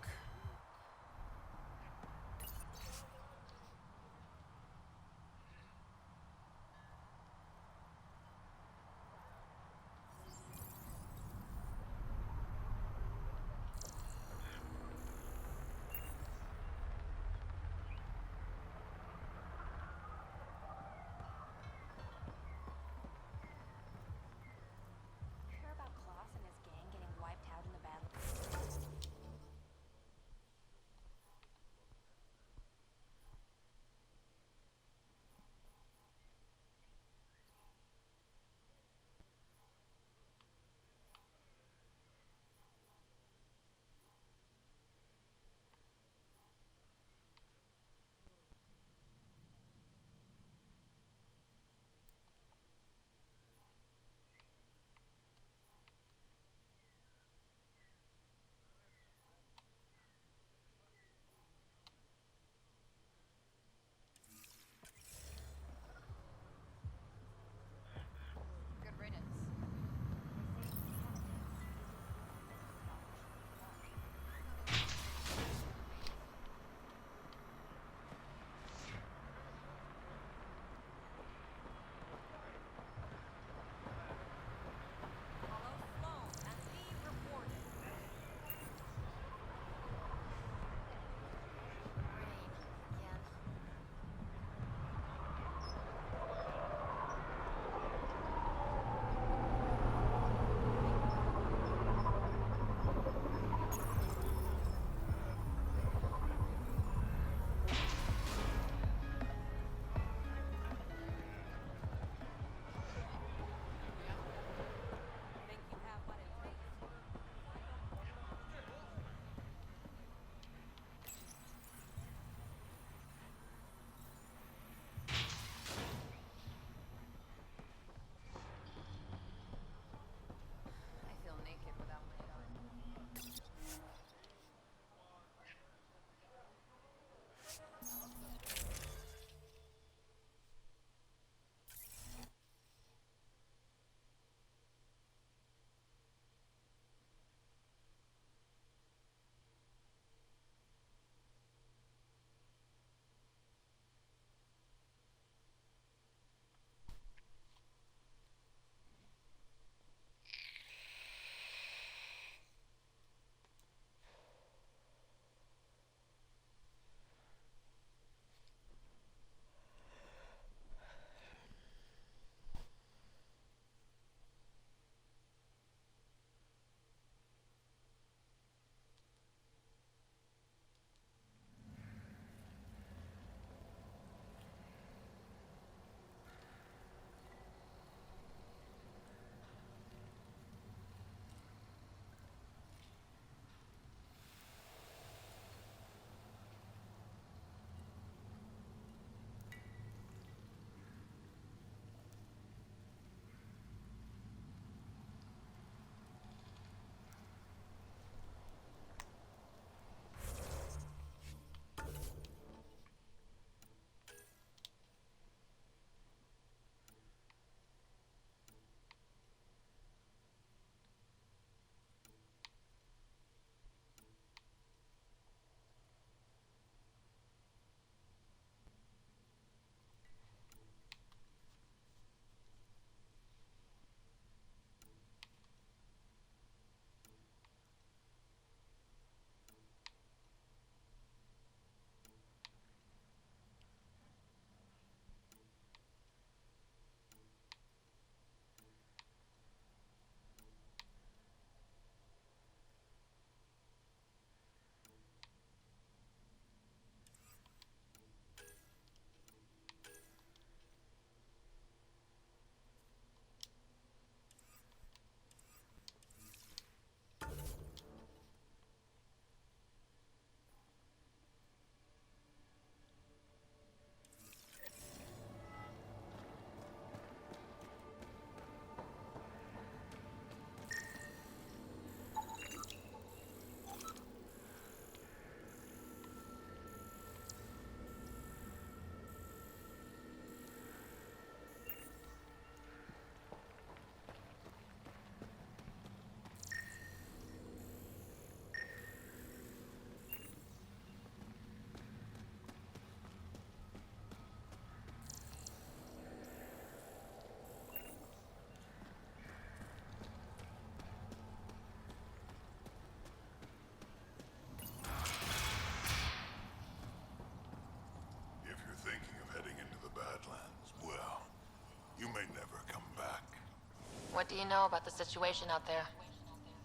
What do you know about the situation out there?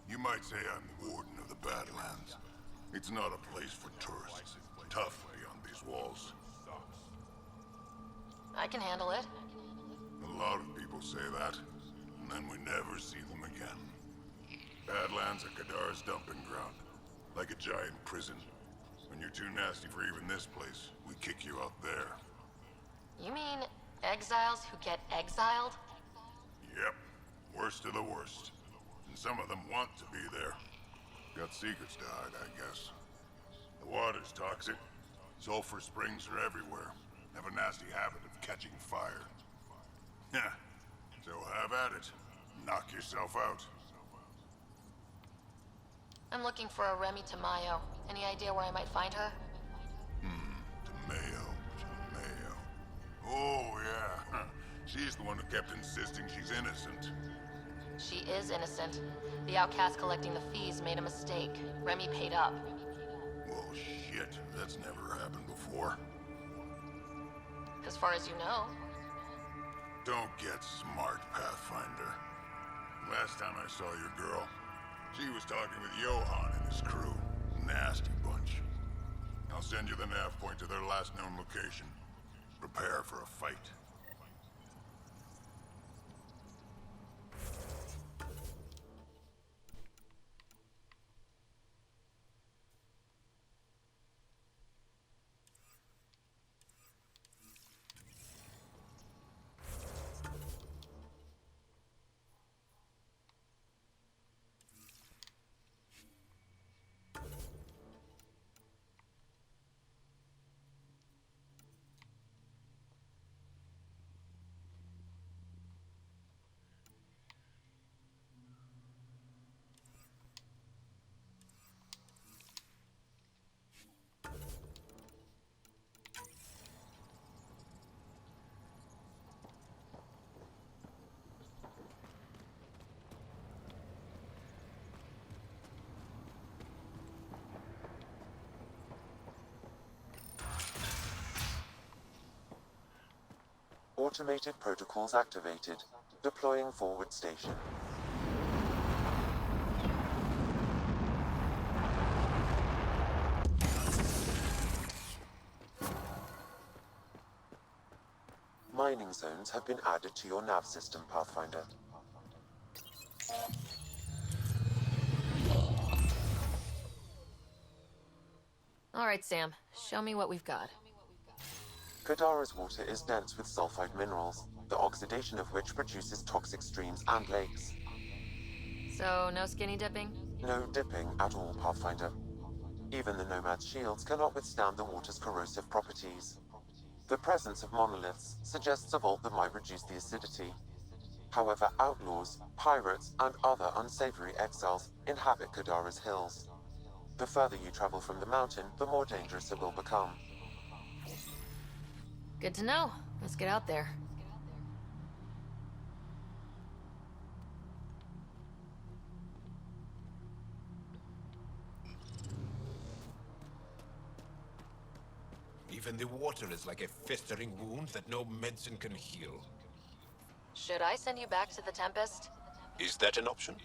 You might say I'm warden of the Badlands. It's not a place for tourists. Tough beyond these walls. I can handle it. A lot of people say that, and then we never see them again. Badlands are Kadara's dumping ground, like a giant prison. When you're too nasty for even this place, we kick you out there. You mean exiles who get exiled? Yep, worst of the worst. And some of them want to be there. Got secrets to hide, I guess. The water's toxic. Sulfur springs are everywhere. Have a nasty habit of catching fire. Yeah, so have at it. Knock yourself out. I'm looking for a Remy Tamayo. Any idea where I might find her? Tamayo. Oh, yeah. She's the one who kept insisting she's innocent. She is innocent. The outcast collecting the fees made a mistake. Remy paid up. Well, shit. That's never happened before. As far as you know. Don't get smart, Pathfinder. Last time I saw your girl, she was talking with Johan and his crew. Nasty bunch. I'll send you the nav point to their last known location. Prepare for a fight. Automated protocols activated. Deploying forward station. Mining zones have been added to your nav system, Pathfinder. All right, Sam. Show me what we've got. Kadara's water is dense with sulfide minerals, the oxidation of which produces toxic streams and lakes. So, no skinny dipping? No dipping at all, Pathfinder. Even the Nomad's shields cannot withstand the water's corrosive properties. The presence of monoliths suggests a vault that might reduce the acidity. However, outlaws, pirates, and other unsavory exiles inhabit Kadara's hills. The further you travel from the mountain, the more dangerous it will become. Good to know. Let's get out there. Even the water is like a festering wound that no medicine can heal. Should I send you back to the Tempest? Is that an option?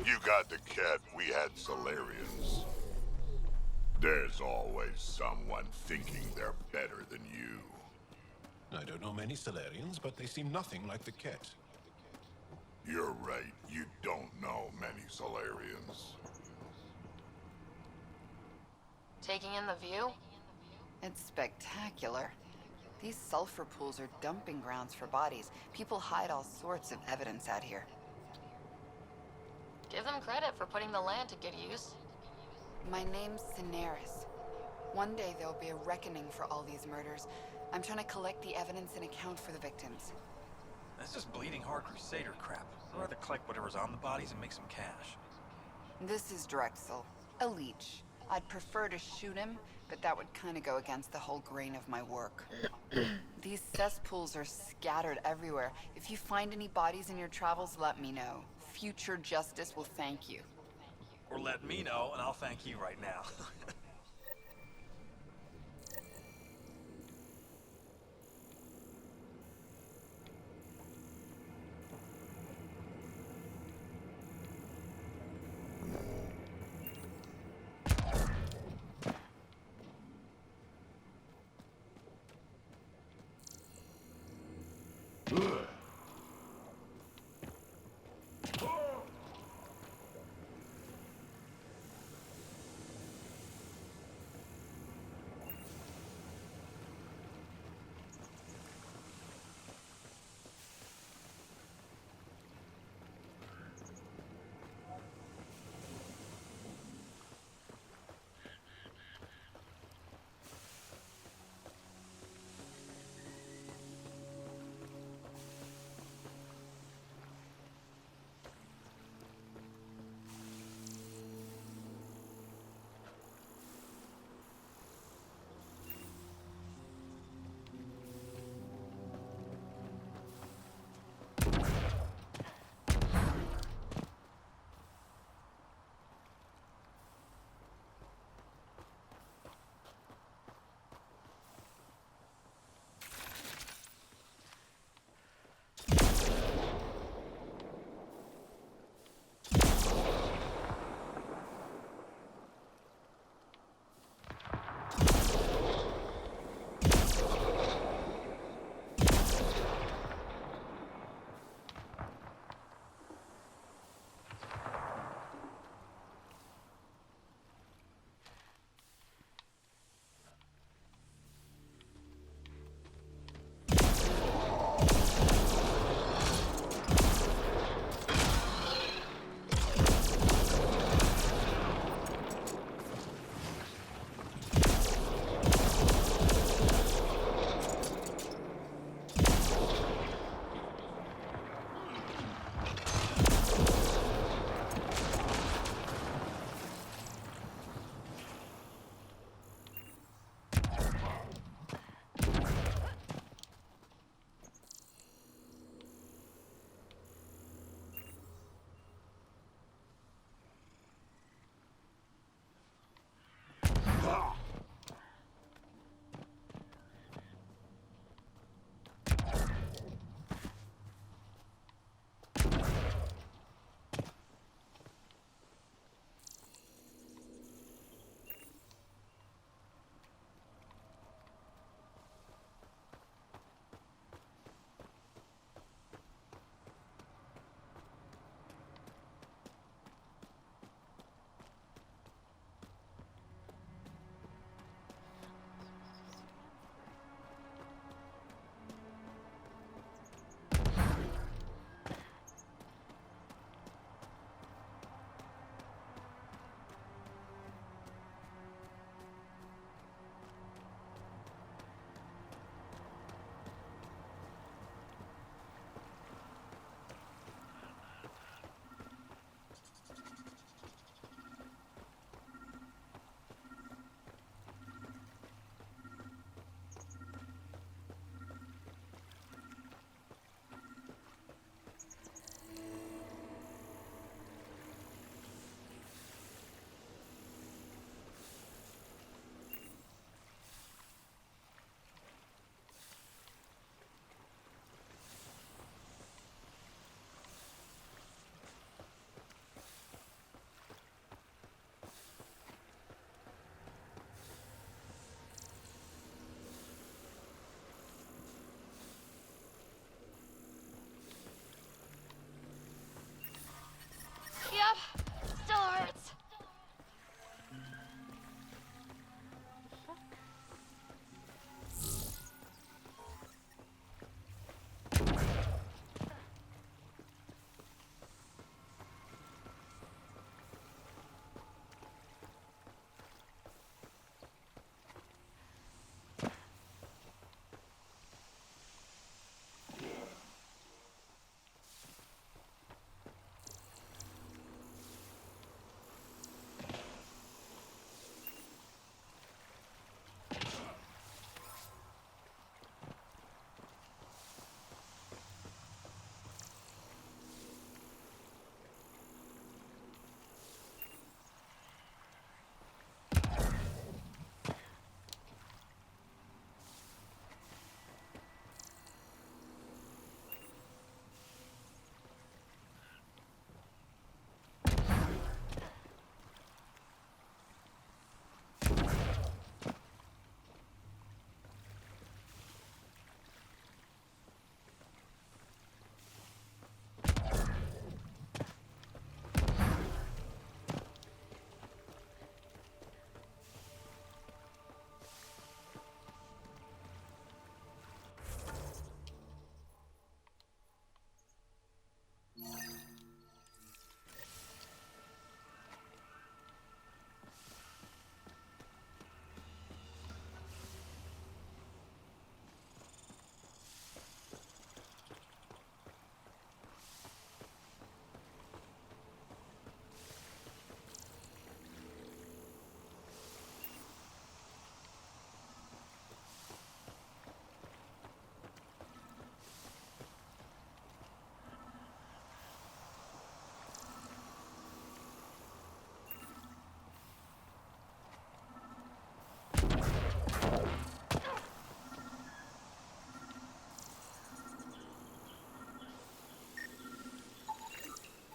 You got the cat, we had Solarians. There's always someone thinking they're better than you. I don't know many Solarians, but they seem nothing like the Ket. You're right, you don't know many Solarians. Taking in the view? It's spectacular. These sulfur pools are dumping grounds for bodies. People hide all sorts of evidence out here. Give them credit for putting the land to good use. My name's Cineris. One day there'll be a reckoning for all these murders. I'm trying to collect the evidence and account for the victims. That's just bleeding heart crusader crap. I'd rather collect whatever's on the bodies and make some cash. This is Drexel, a leech. I'd prefer to shoot him, but that would kind of go against the whole grain of my work. These cesspools are scattered everywhere. If you find any bodies in your travels, let me know. Future justice will thank you. Or let me know, and I'll thank you right now.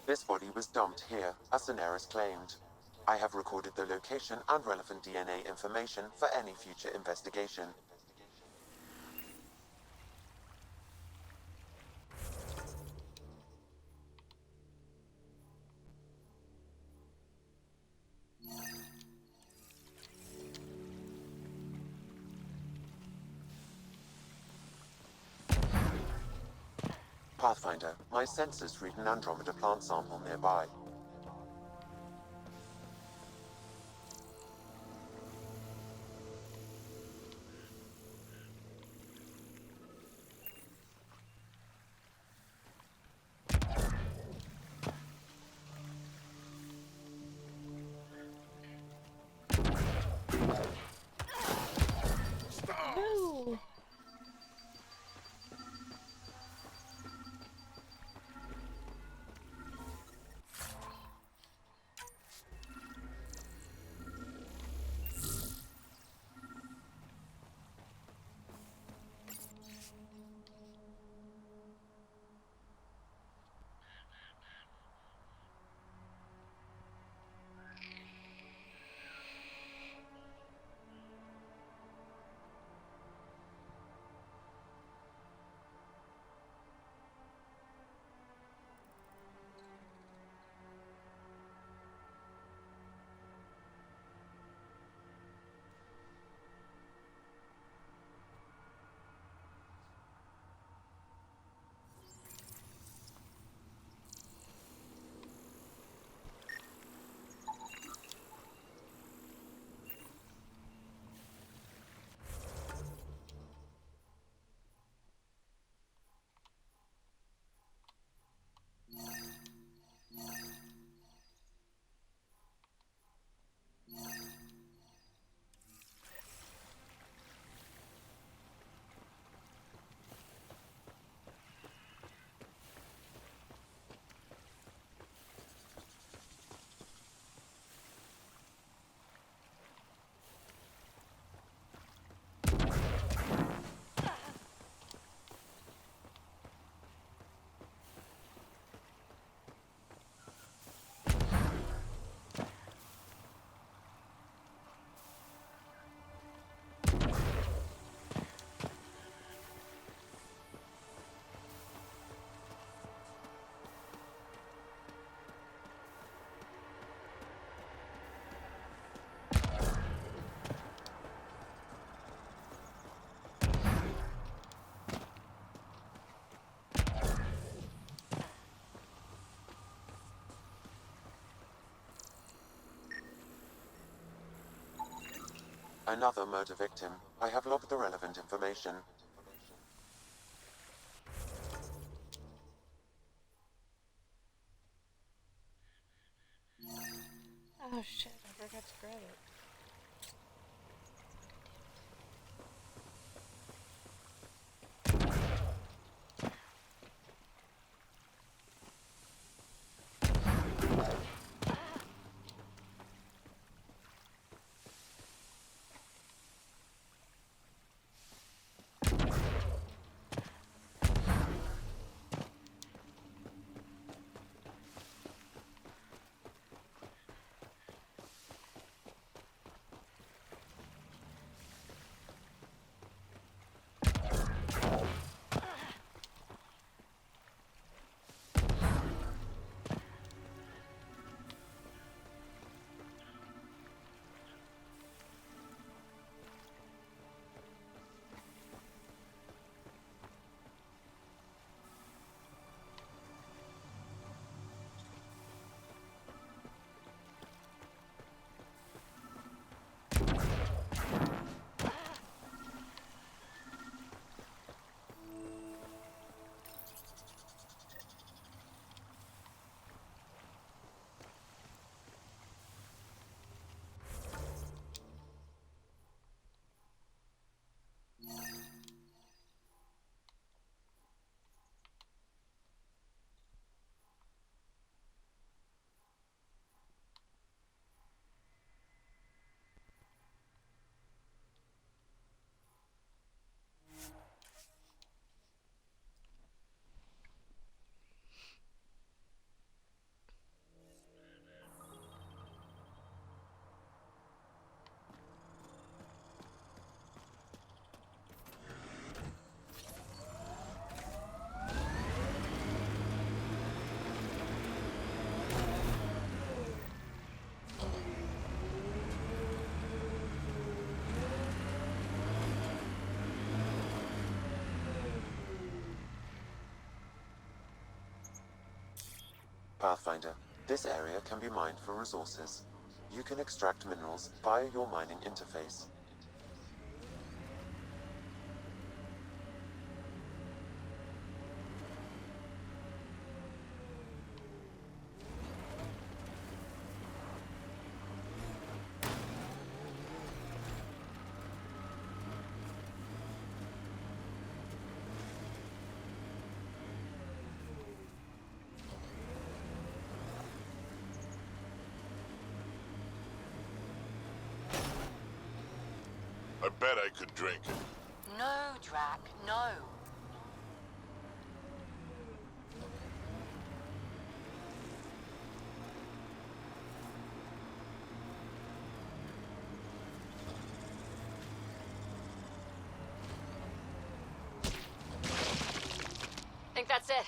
This body was dumped here, as Daenerys claimed. I have recorded the location and relevant DNA information for any future investigation. Pathfinder, my sensors read an Andromeda plant sample nearby. No. Another murder victim. I have logged the relevant information. Oh shit, I forgot to grab it. Pathfinder, this area can be mined for resources. You can extract minerals via your mining interface. I bet I could drink it. No, Drac, no. Think that's it.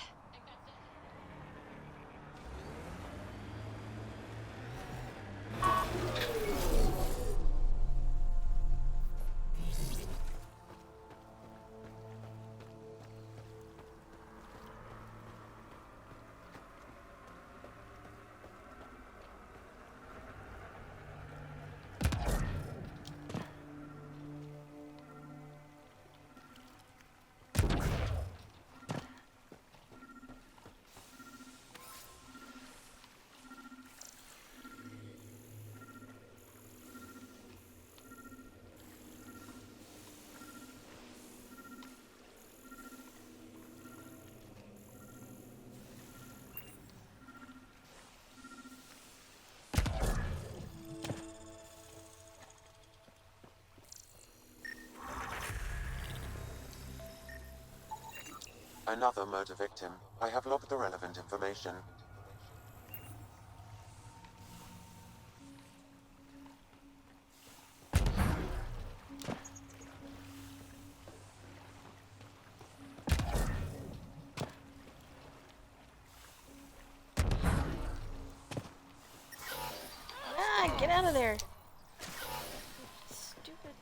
Another murder victim. I have logged the relevant information. Ah, get out of there. Stupid.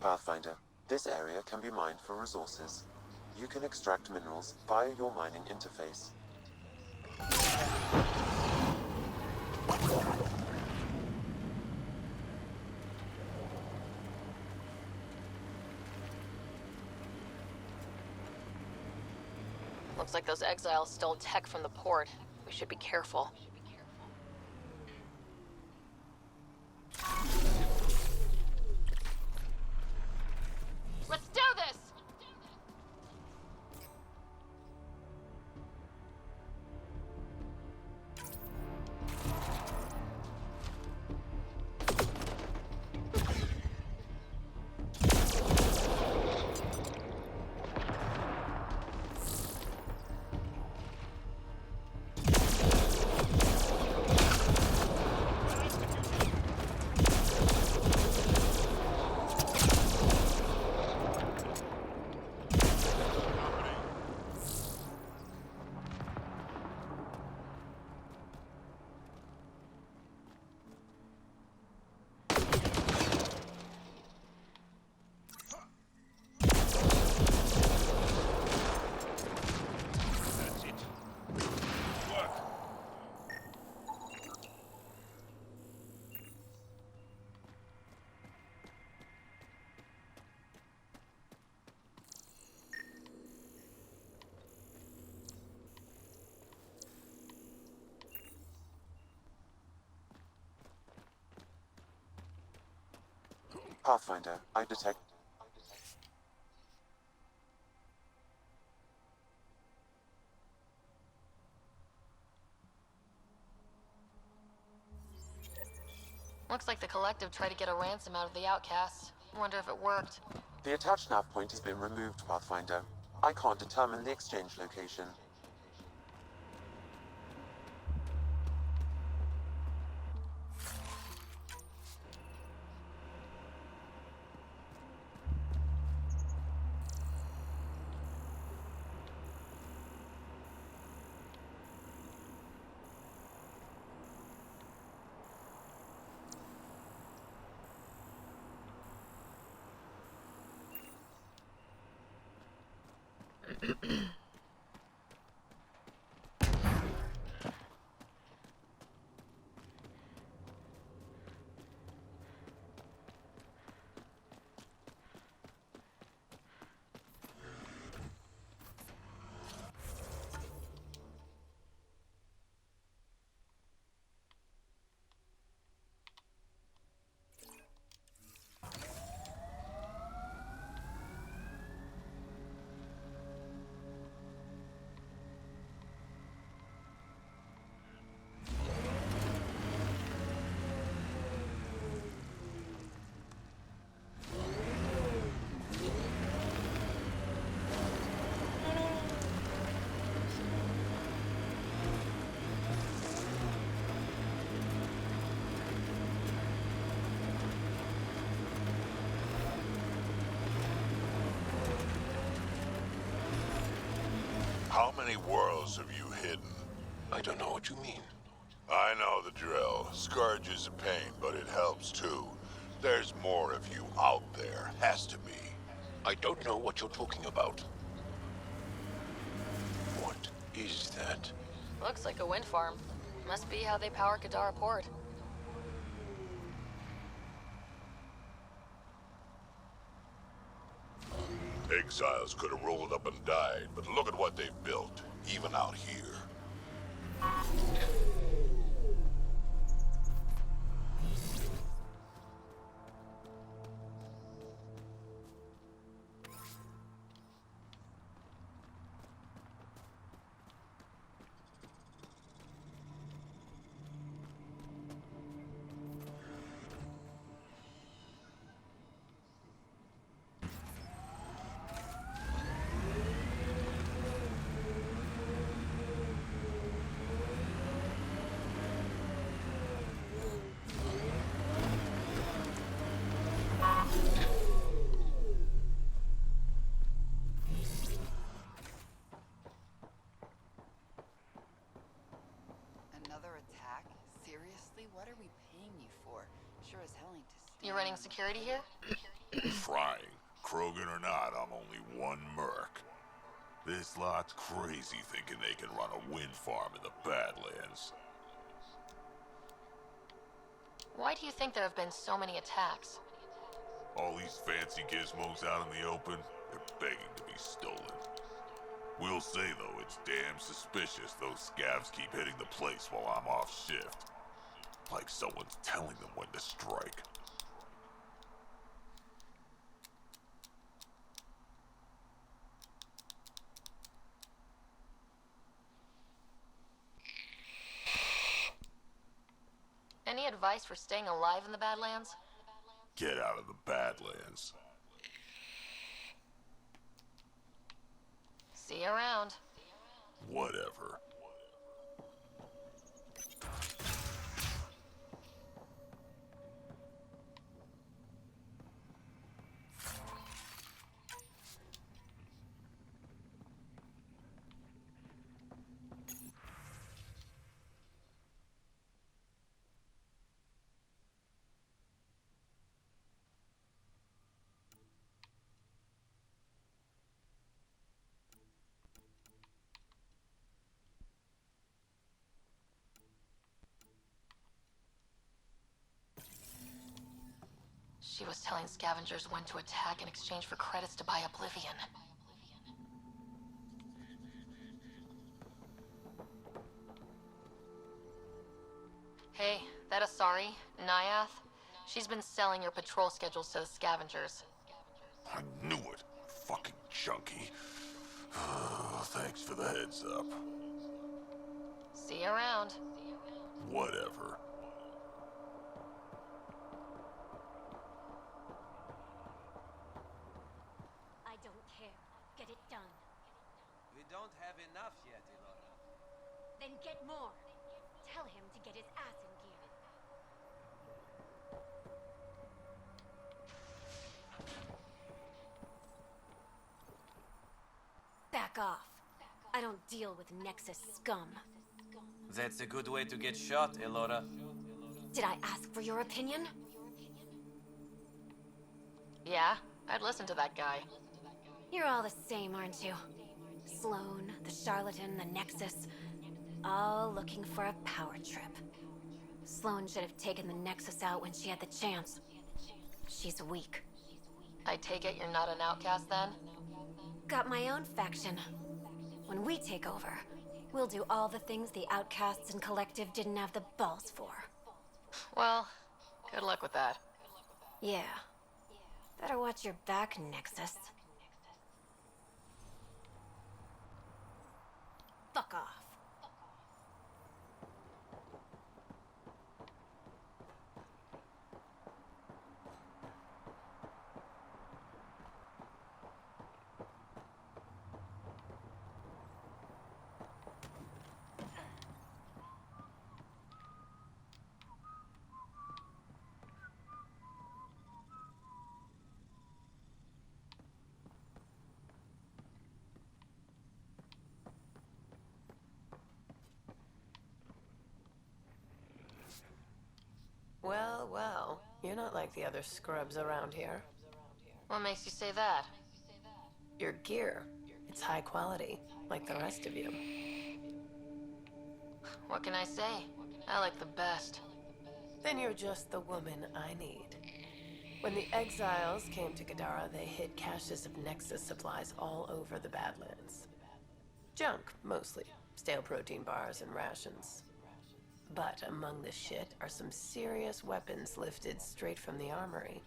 Pathfinder, this area can be mined for resources. You can extract minerals via your mining interface. Looks like those exiles stole tech from the port. We should be careful. Let's do this! Pathfinder, I detect... Looks like the Collective tried to get a ransom out of the outcasts. Wonder if it worked. The attached nav point has been removed, Pathfinder. I can't determine the exchange location. How many worlds have you hidden? I don't know what you mean. I know the drill. Scourge is a pain, but it helps too. There's more of you out there. Has to be. I don't know what you're talking about. What is that? Looks like a wind farm. Must be how they power Kadara Port. Exiles could have rolled up and died, but look at what they've built, even out here. Another attack? Seriously? What are we paying you for? Sure as hell ain't to stand. You running security here? Trying. Krogan or not, I'm only one merc. This lot's crazy thinking they can run a wind farm in the Badlands. Why do you think there have been so many attacks? All these fancy gizmos out in the open, they're begging to be stolen. We'll say, though, it's damn suspicious those scavs keep hitting the place while I'm off shift. Like someone's telling them when to strike. Any advice for staying alive in the Badlands? Get out of the Badlands. See you around. Whatever. She was telling scavengers when to attack in exchange for credits to buy Oblivion. Hey, that Asari, Nyath? She's been selling your patrol schedules to the scavengers. I knew it. Fucking junkie. Thanks for the heads up. See you around. Whatever. We don't have enough yet, Elora. Then get more. Tell him to get his ass in gear. Back off. I don't deal with Nexus scum. That's a good way to get shot, Elora. Did I ask for your opinion? Yeah, I'd listen to that guy. You're all the same, aren't you? Sloan, the charlatan, the Nexus, all looking for a power trip. Sloan should have taken the Nexus out when she had the chance. She's weak. I take it you're not an outcast then? Got my own faction. When we take over, we'll do all the things the outcasts and collective didn't have the balls for. Well, good luck with that. Yeah. Better watch your back, Nexus. Fuck off. Well, well. You're not like the other scrubs around here. What makes you say that? Your gear. It's high quality, like the rest of you. What can I say? I like the best. Then you're just the woman I need. When the exiles came to Kadara, they hid caches of Nexus supplies all over the Badlands. Junk, mostly. Stale protein bars and rations. But among the shit are some serious weapons lifted straight from the armory.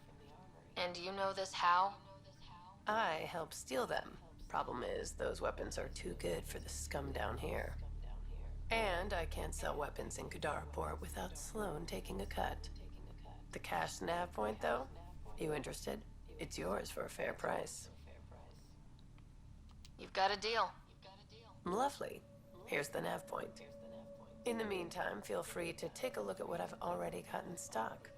And do you know this how? I helped steal them. Problem is, those weapons are too good for the scum down here. And I can't sell weapons in Kadaraport without Sloan taking a cut. The cash nav point, though? You interested? It's yours for a fair price. You've got a deal. Lovely. Here's the nav point. In the meantime, feel free to take a look at what I've already got in stock.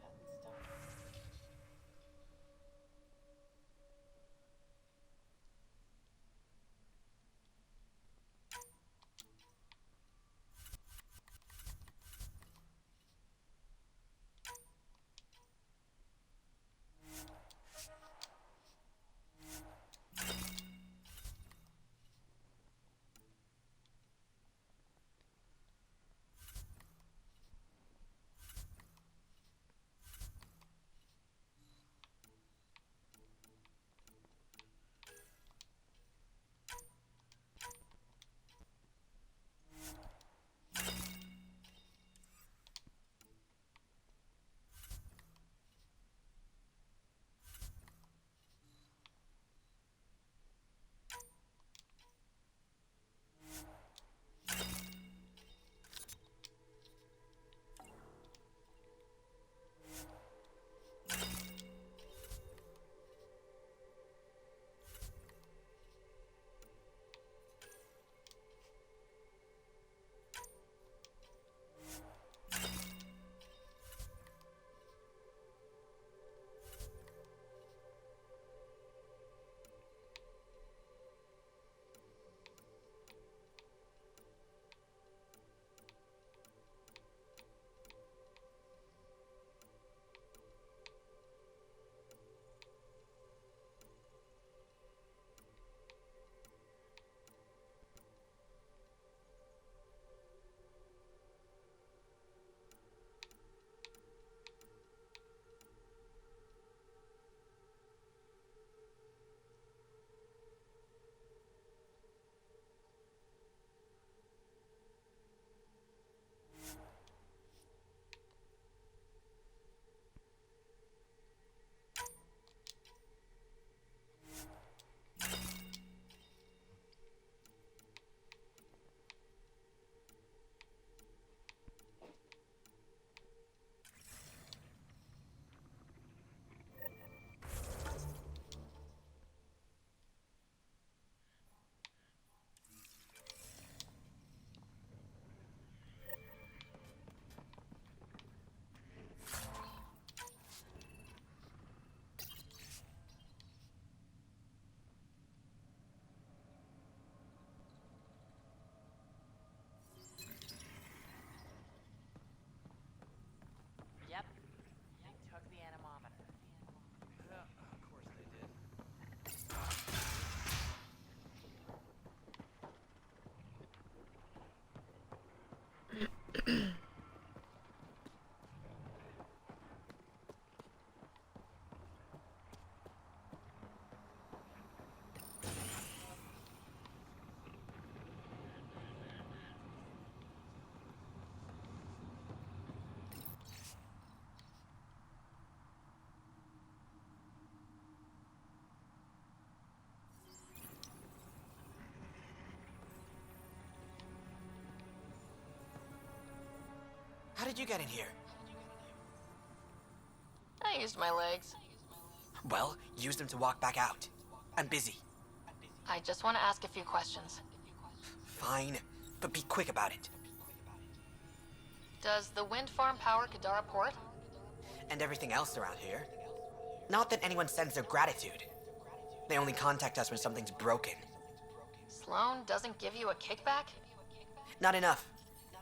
How did you get in here? I used my legs. Well, use them to walk back out. I'm busy. I just want to ask a few questions. Fine, but be quick about it. Does the wind farm power Kadara Port? And everything else around here. Not that anyone sends their gratitude. They only contact us when something's broken. Sloan doesn't give you a kickback? Not enough.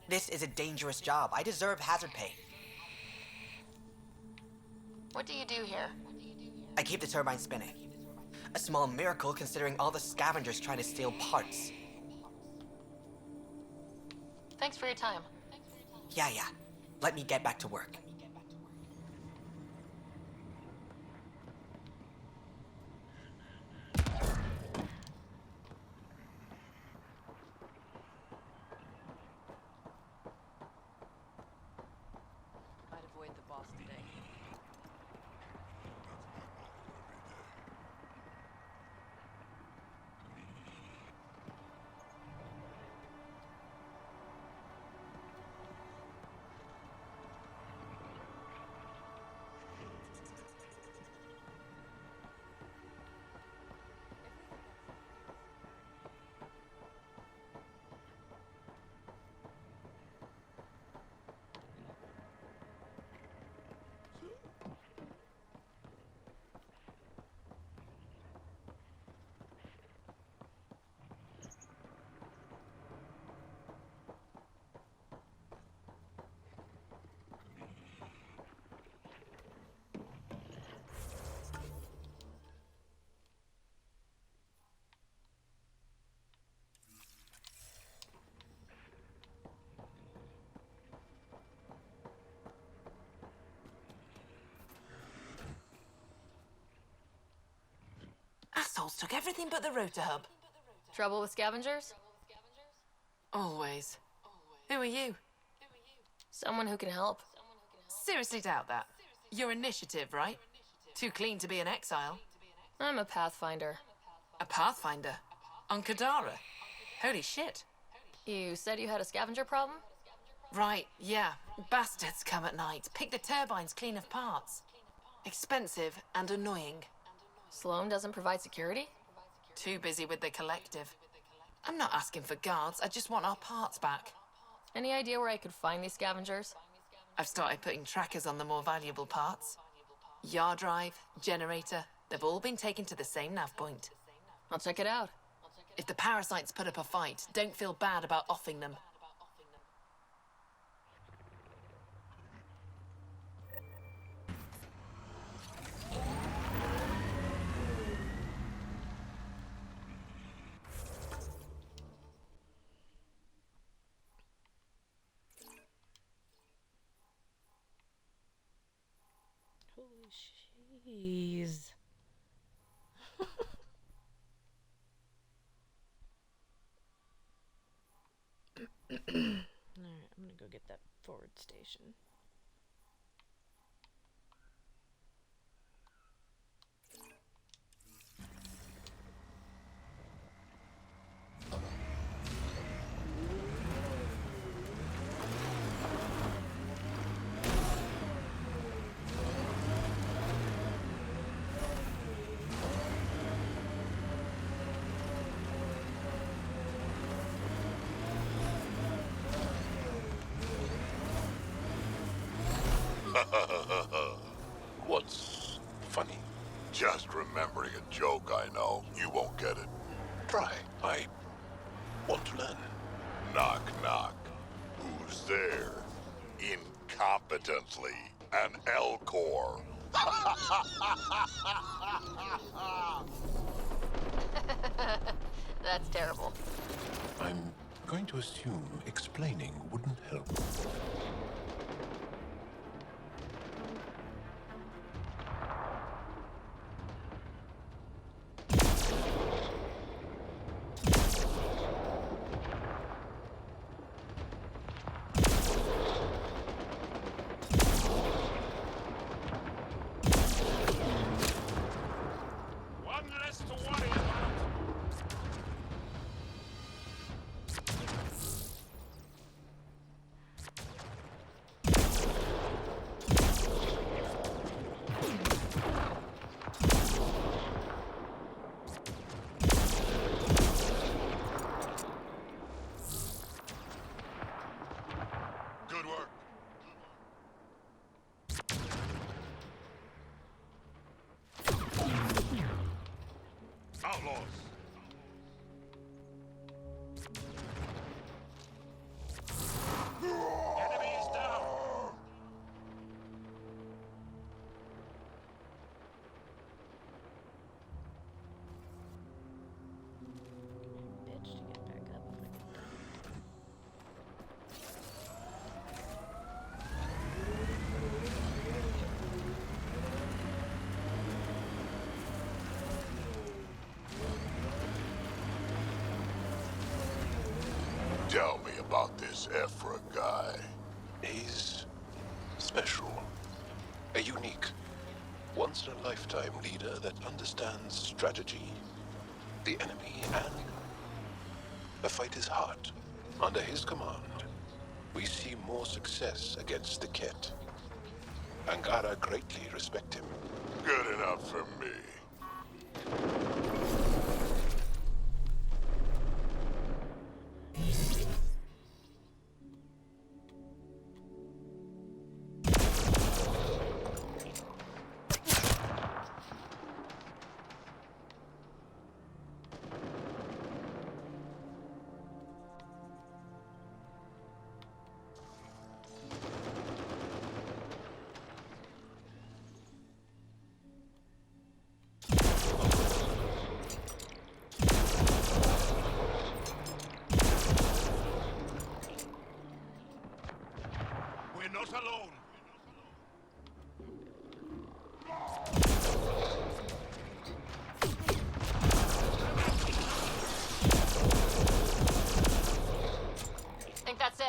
This is a dangerous job. I deserve hazard pay. What do you do here? I keep the turbine spinning. A small miracle considering all the scavengers trying to steal parts. Thanks for your time. Yeah. Let me get back to work. Might avoid the boss today. Assholes took everything but the rotor hub. Trouble with scavengers? Always. Who are you? Someone who can help. Seriously doubt that. Your initiative, right? Too clean to be an exile. I'm a Pathfinder. A Pathfinder? On Kadara? Holy shit. You said you had a scavenger problem? Right, yeah. Bastards come at night, pick the turbines clean of parts. Expensive and annoying. Sloan doesn't provide security? Too busy with the collective. I'm not asking for guards, I just want our parts back. Any idea where I could find these scavengers? I've started putting trackers on the more valuable parts. Yard drive, generator, they've all been taken to the same nav point. I'll check it out. If the parasites put up a fight, don't feel bad about offing them. Holy jeez. Alright, I'm gonna go get that forward station. What's funny? Just remembering a joke I know. You won't get it. Try. I want to learn. Knock, knock. Who's there? Incompetently, an Elcor. That's terrible. I'm going to assume explaining wouldn't help. about this Ephra guy? He's special. A unique, once-in-a-lifetime leader that understands strategy, the enemy, and the fight is hard. Under his command, we see more success against the Ket. Angara greatly respect him. Good enough for me. We're not alone. Think that's it.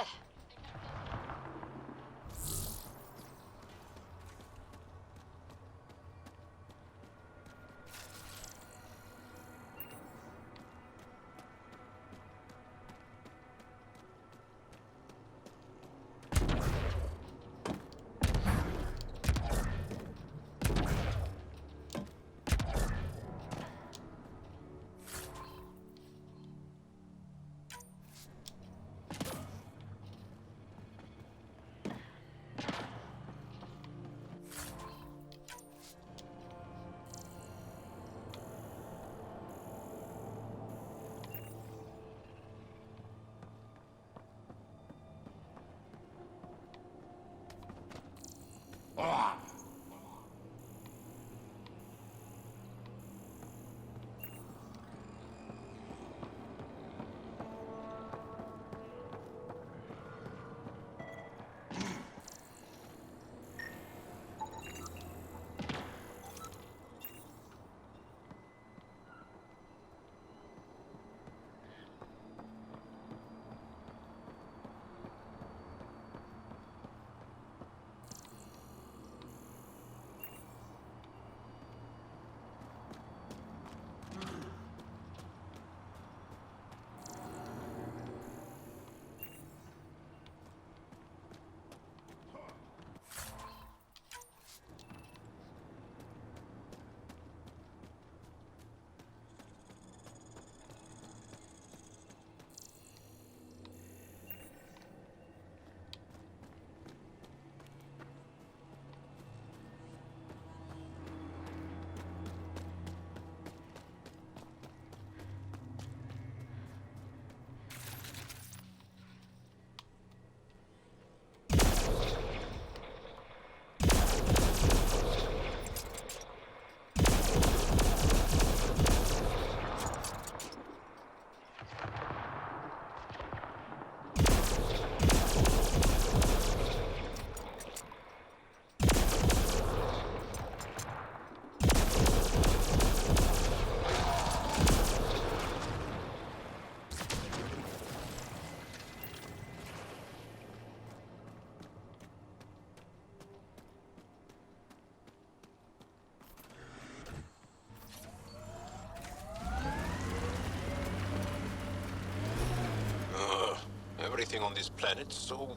Everything on this planet's so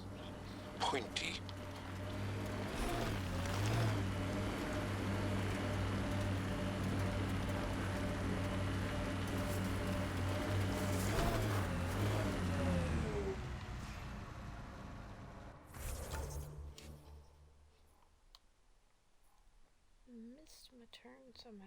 pointy. Missed my turn somehow.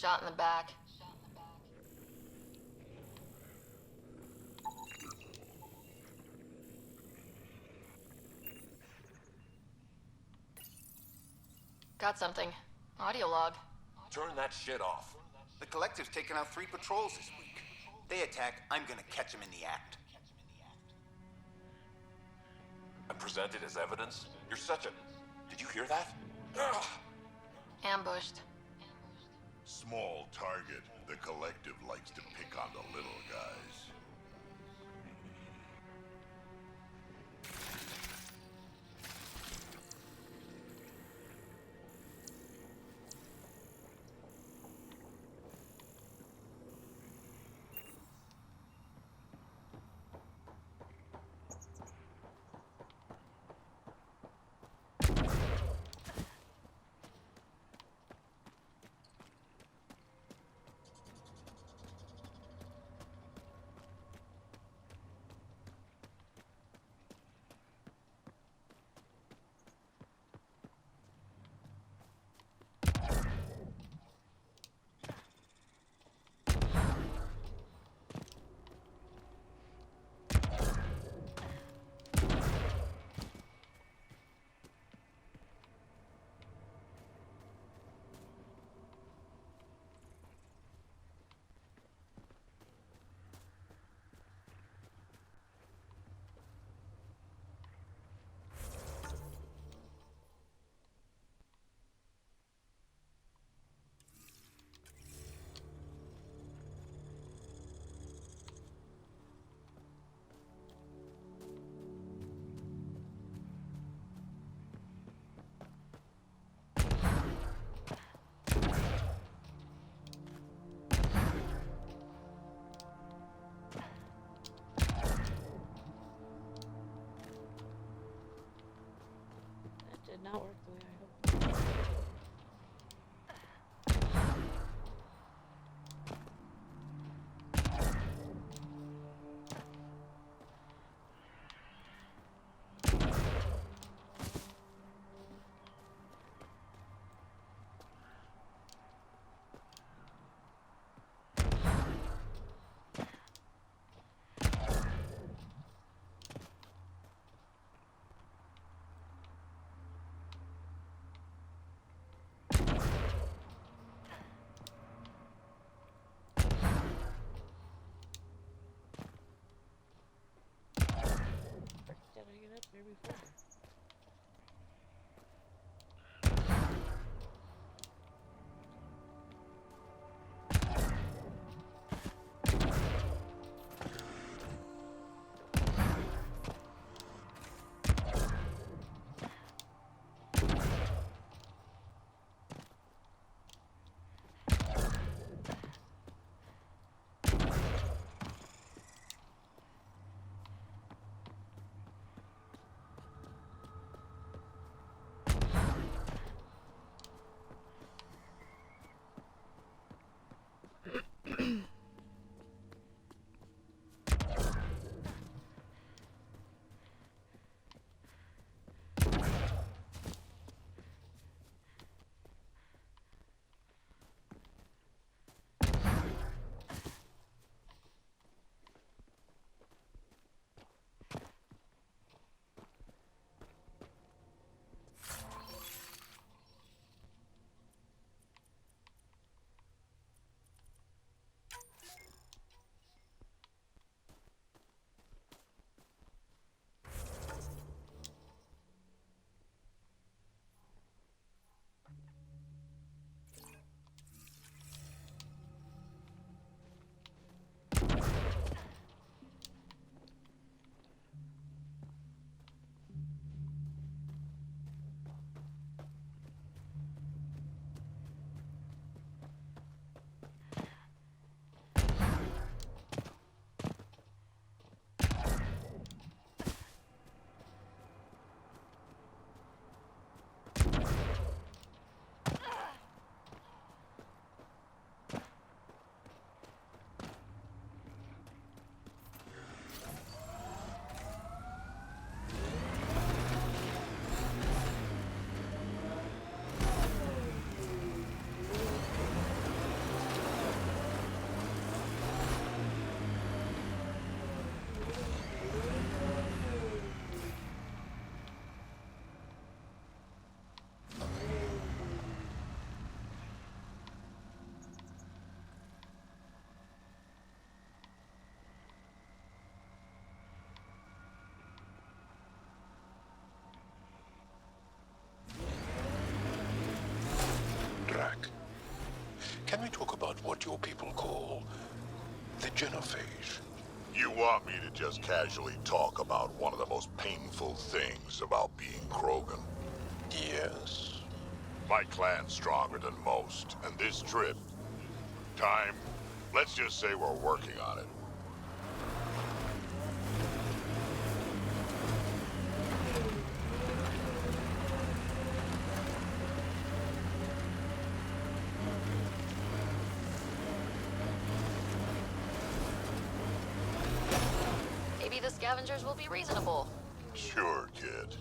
Shot in the back. Got something. Audio log. Turn that shit off. The Collective's taken out 3 patrols this week. They attack, I'm gonna catch them in the act. And present it as evidence? You're such a... Did you hear that? Ugh. Ambushed. Small target. The Collective likes to pick on the little guys. Did not work the way I hoped. Did I get up there before? Can we talk about what your people call the genophage? You want me to just casually talk about one of the most painful things about being Krogan? Yes. My clan's stronger than most, and this trip... let's just say we're working on it. Maybe the scavengers will be reasonable. Sure, kid.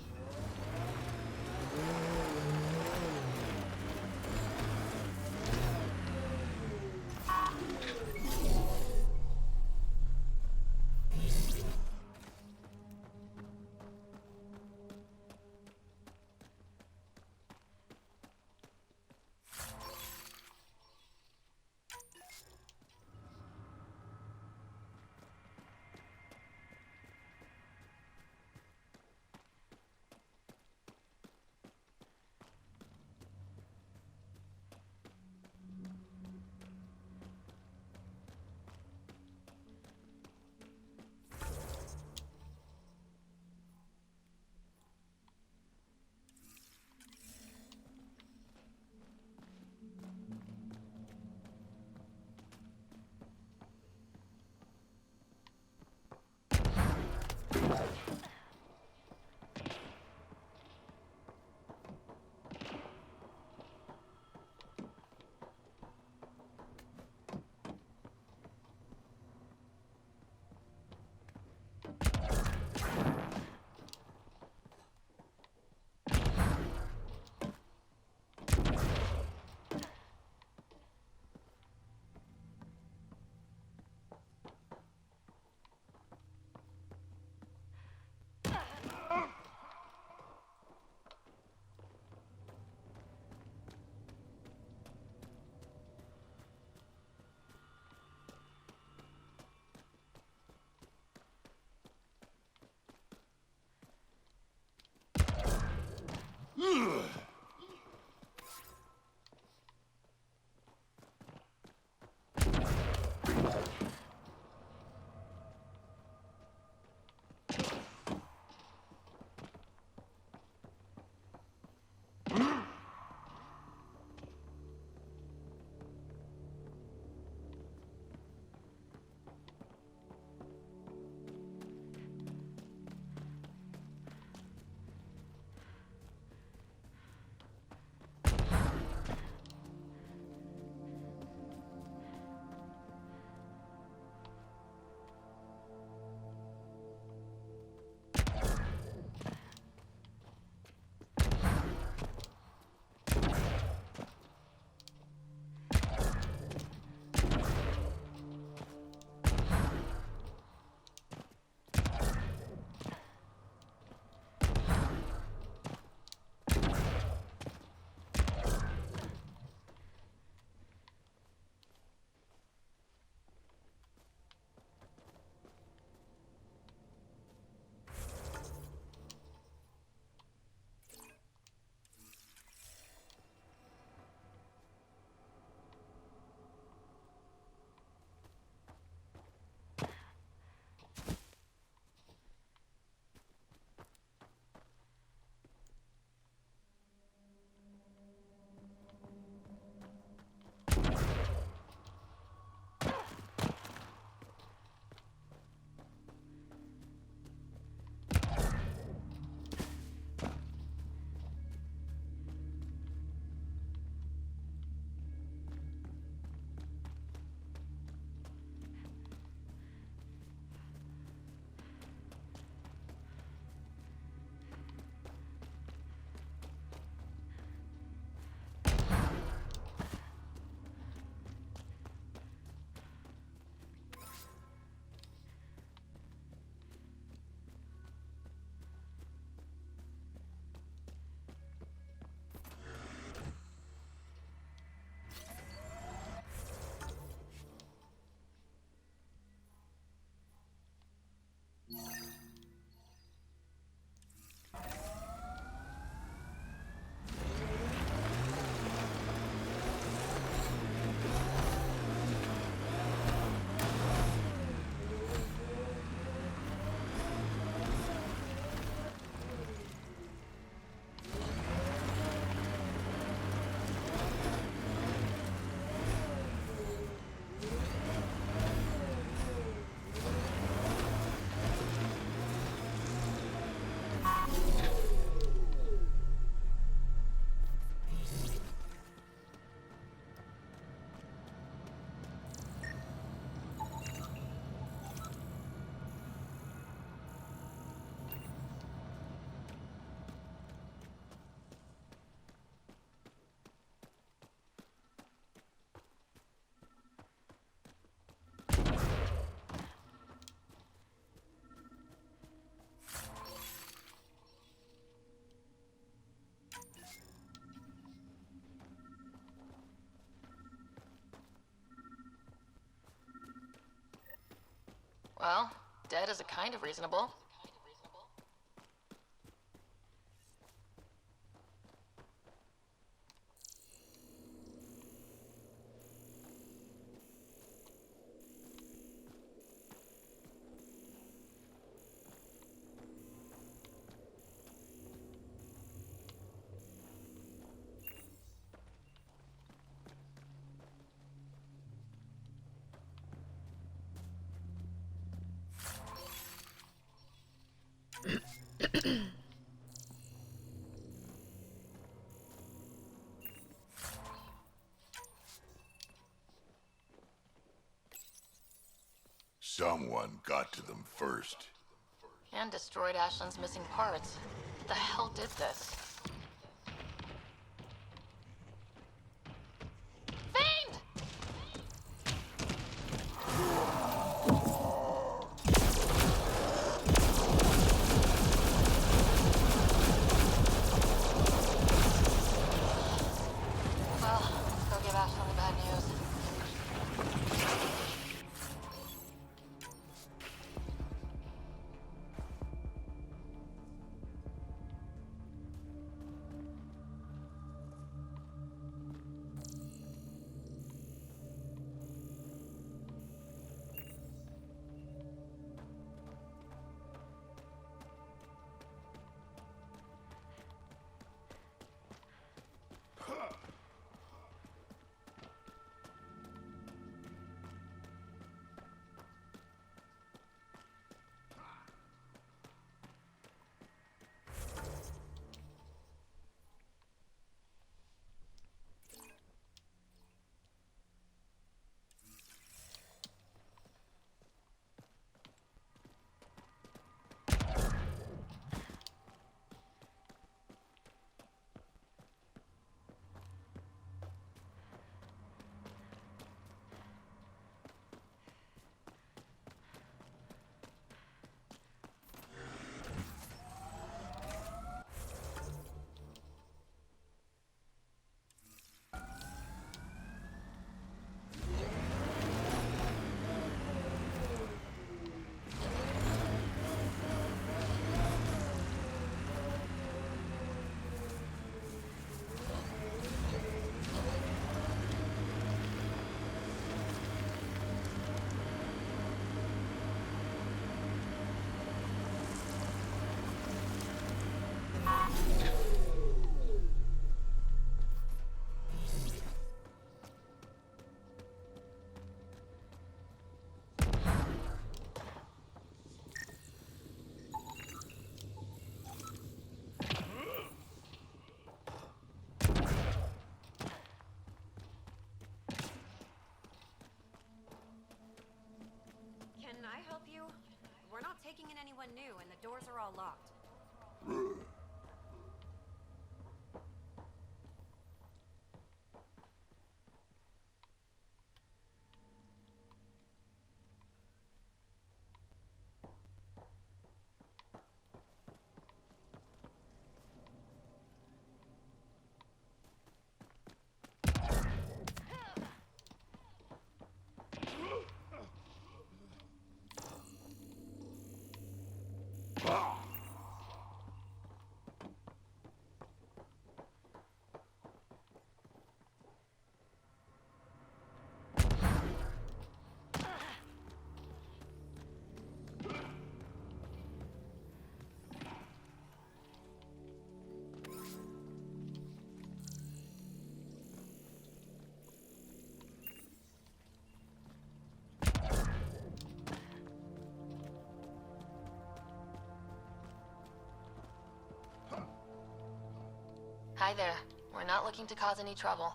Well, dead is a kind of reasonable. Someone got to them first. And destroyed Ashland's missing parts. What the hell did this? Fiend! Well, let's go give Ashland the bad news. Can I help you? We're not taking in anyone new, and the doors are all locked. Hi there. We're not looking to cause any trouble.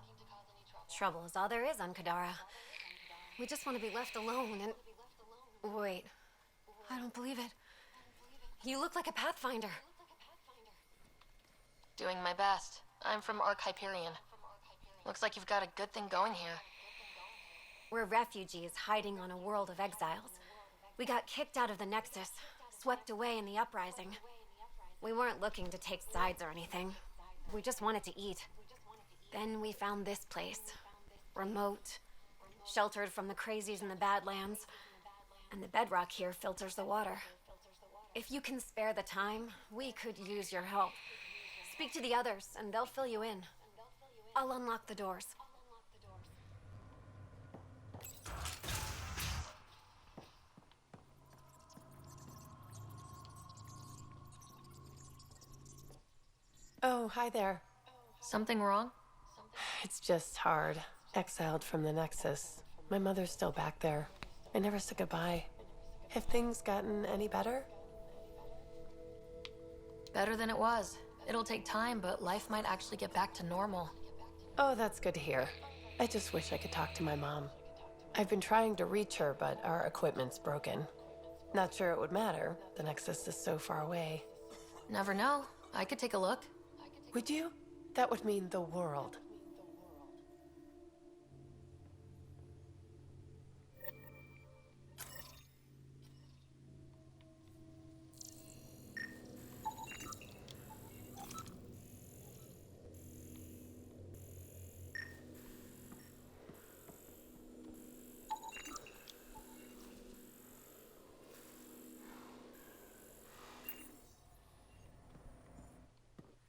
Trouble is all there is on Kadara. We just want to be left alone and... Wait. I don't believe it. You look like a Pathfinder. Doing my best. I'm from Hyperion. Looks like you've got a good thing going here. We're refugees hiding on a world of exiles. We got kicked out of the Nexus, swept away in the uprising. We weren't looking to take sides or anything. We just wanted to eat. Then we found this place. Remote, sheltered from the crazies in the Badlands. And the bedrock here filters the water. If you can spare the time, we could use your help. Speak to the others, and they'll fill you in. I'll unlock the doors. Oh, hi there. Something wrong? It's just hard. Exiled from the Nexus. My mother's still back there. I never said goodbye. Have things gotten any better? Better than it was. It'll take time, but life might actually get back to normal. Oh, that's good to hear. I just wish I could talk to my mom. I've been trying to reach her, but our equipment's broken. Not sure it would matter. The Nexus is so far away. Never know. I could take a look. Would you? That would mean the world.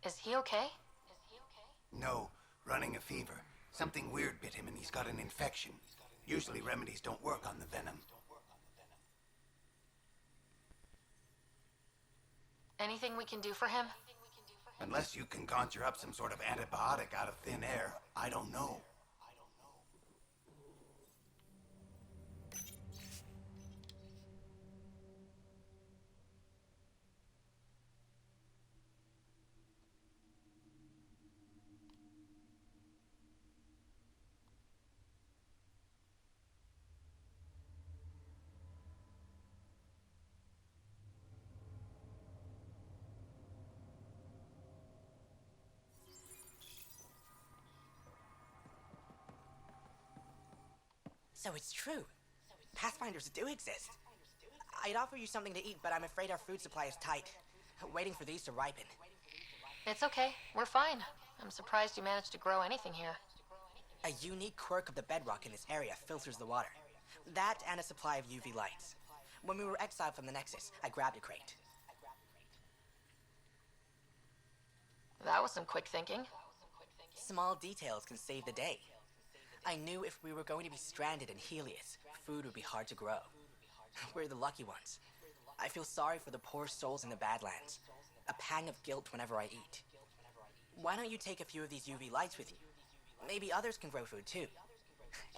Is he okay? No, running a fever. Something weird bit him and he's got an infection. Usually remedies don't work on the venom. Anything we can do for him? Unless you can conjure up some sort of antibiotic out of thin air, I don't know. So it's true. Pathfinders do exist. I'd offer you something to eat, but I'm afraid our food supply is tight. Waiting for these to ripen. It's okay. We're fine. I'm surprised you managed to grow anything here. A unique quirk of the bedrock in this area filters the water. That and a supply of UV lights. When we were exiled from the Nexus, I grabbed a crate. That was some quick thinking. Small details can save the day. I knew if we were going to be stranded in Helios, food would be hard to grow. We're the lucky ones. I feel sorry for the poor souls in the Badlands. A pang of guilt whenever I eat. Why don't you take a few of these UV lights with you? Maybe others can grow food too.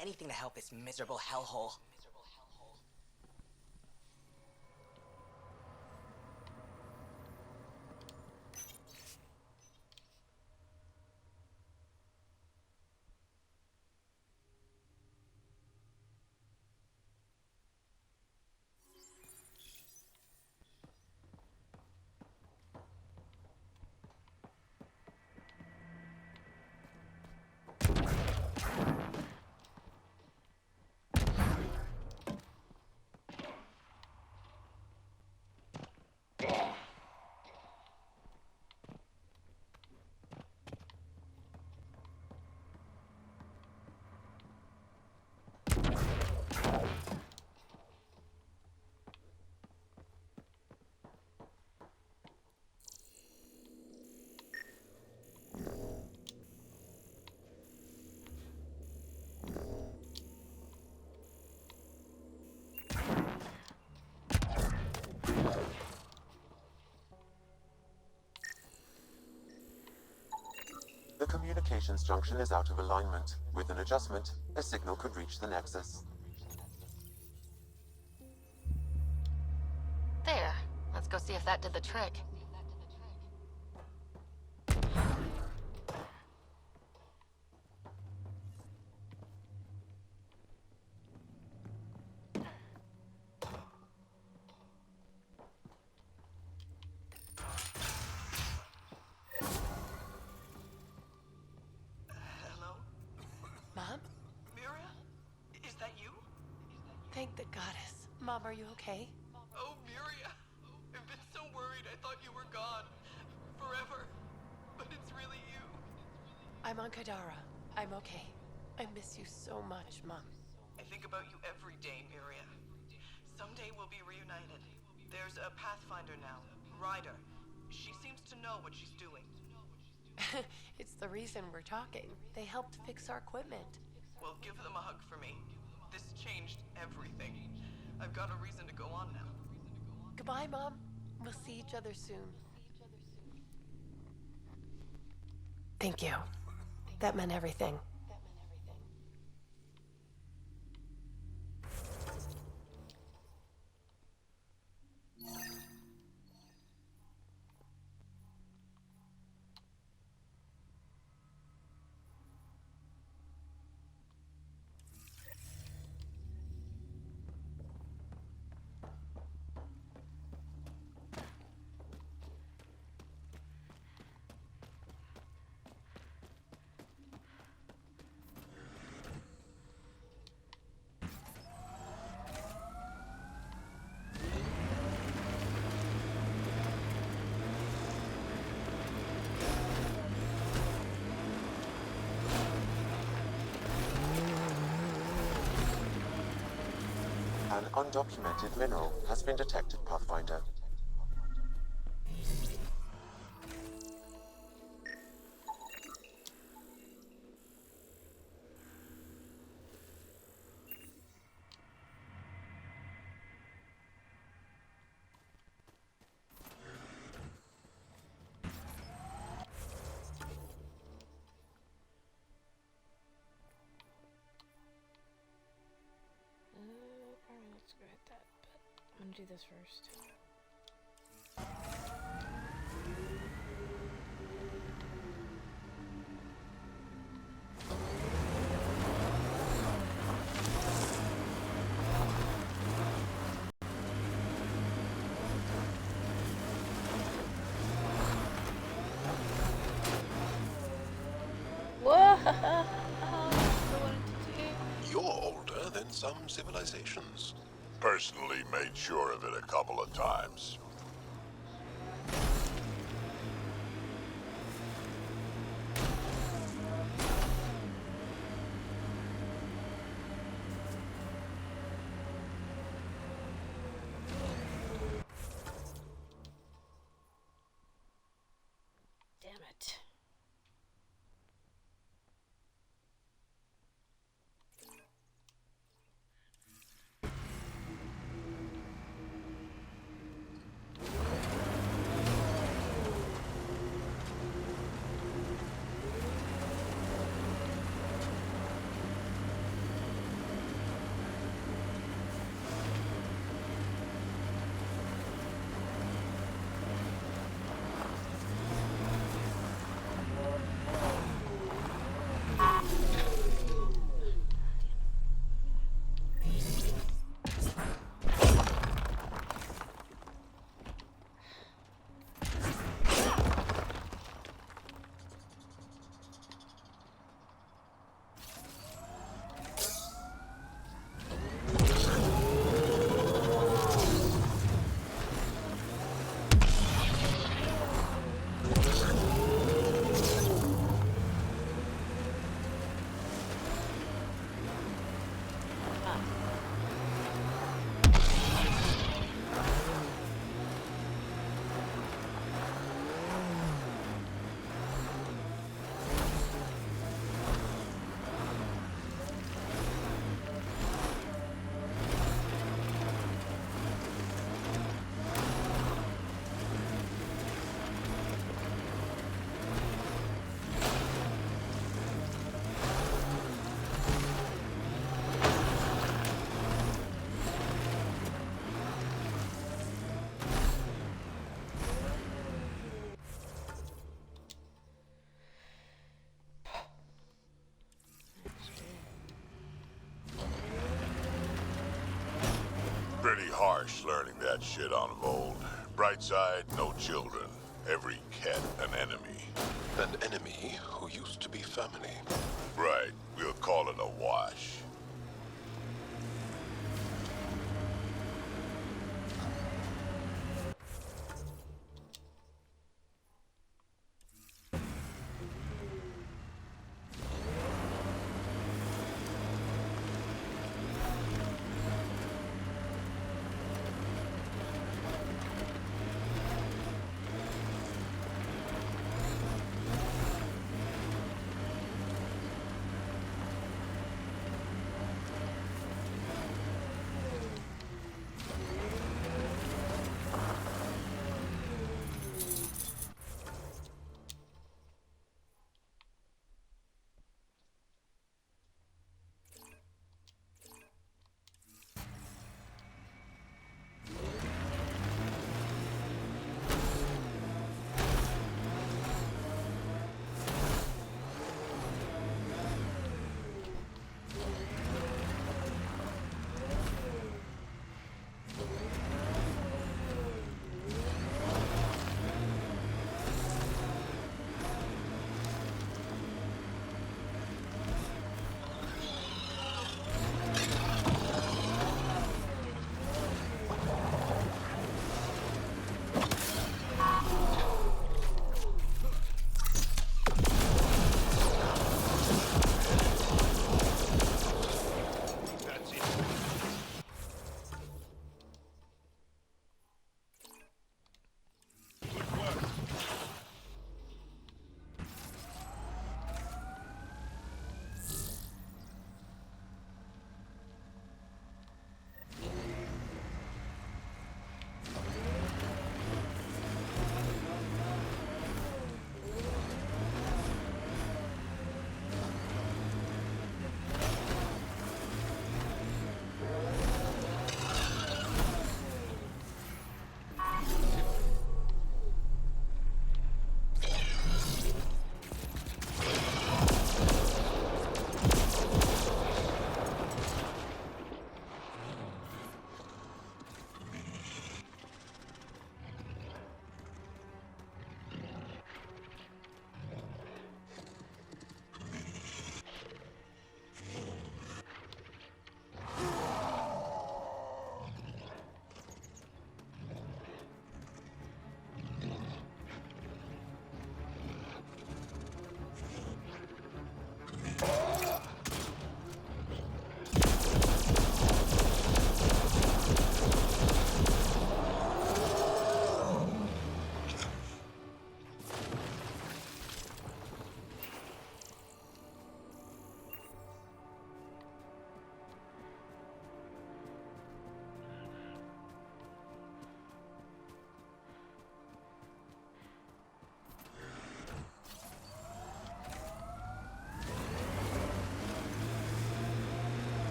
Anything to help this miserable hellhole. The communications junction is out of alignment. With an adjustment, a signal could reach the Nexus. There. Let's go see if that did the trick. Mom? Miria? Is that you? Thank the goddess. Mom, are you okay? Oh, Miria. I've been so worried I thought you were gone. Forever. But it's really you. I'm on Kadara. I'm okay. I miss you so much, Mom. I think about you every day, Miria. Someday we'll be reunited. There's a Pathfinder now, Ryder. She seems to know what she's doing. It's the reason we're talking. They helped fix our equipment. Well, give them a hug for me. This changed everything. I've got a reason to go on now. Goodbye, Mom. We'll see each other soon. Thank you. That meant everything. An undocumented mineral has been detected, Pathfinder. Alright, let's go hit that, but I'm gonna do this first. Whoa! You're older than some civilizations. Personally made sure of it a couple of times. Damn it. Pretty harsh learning that shit on Vold. Bright side, no children. Every cat an enemy. An enemy who used to be family. Right, we'll call it a wash.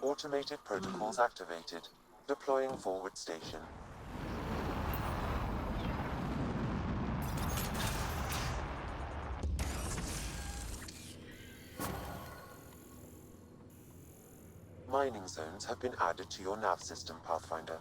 Automated protocols activated. Deploying forward station. Mining zones have been added to your nav system, Pathfinder.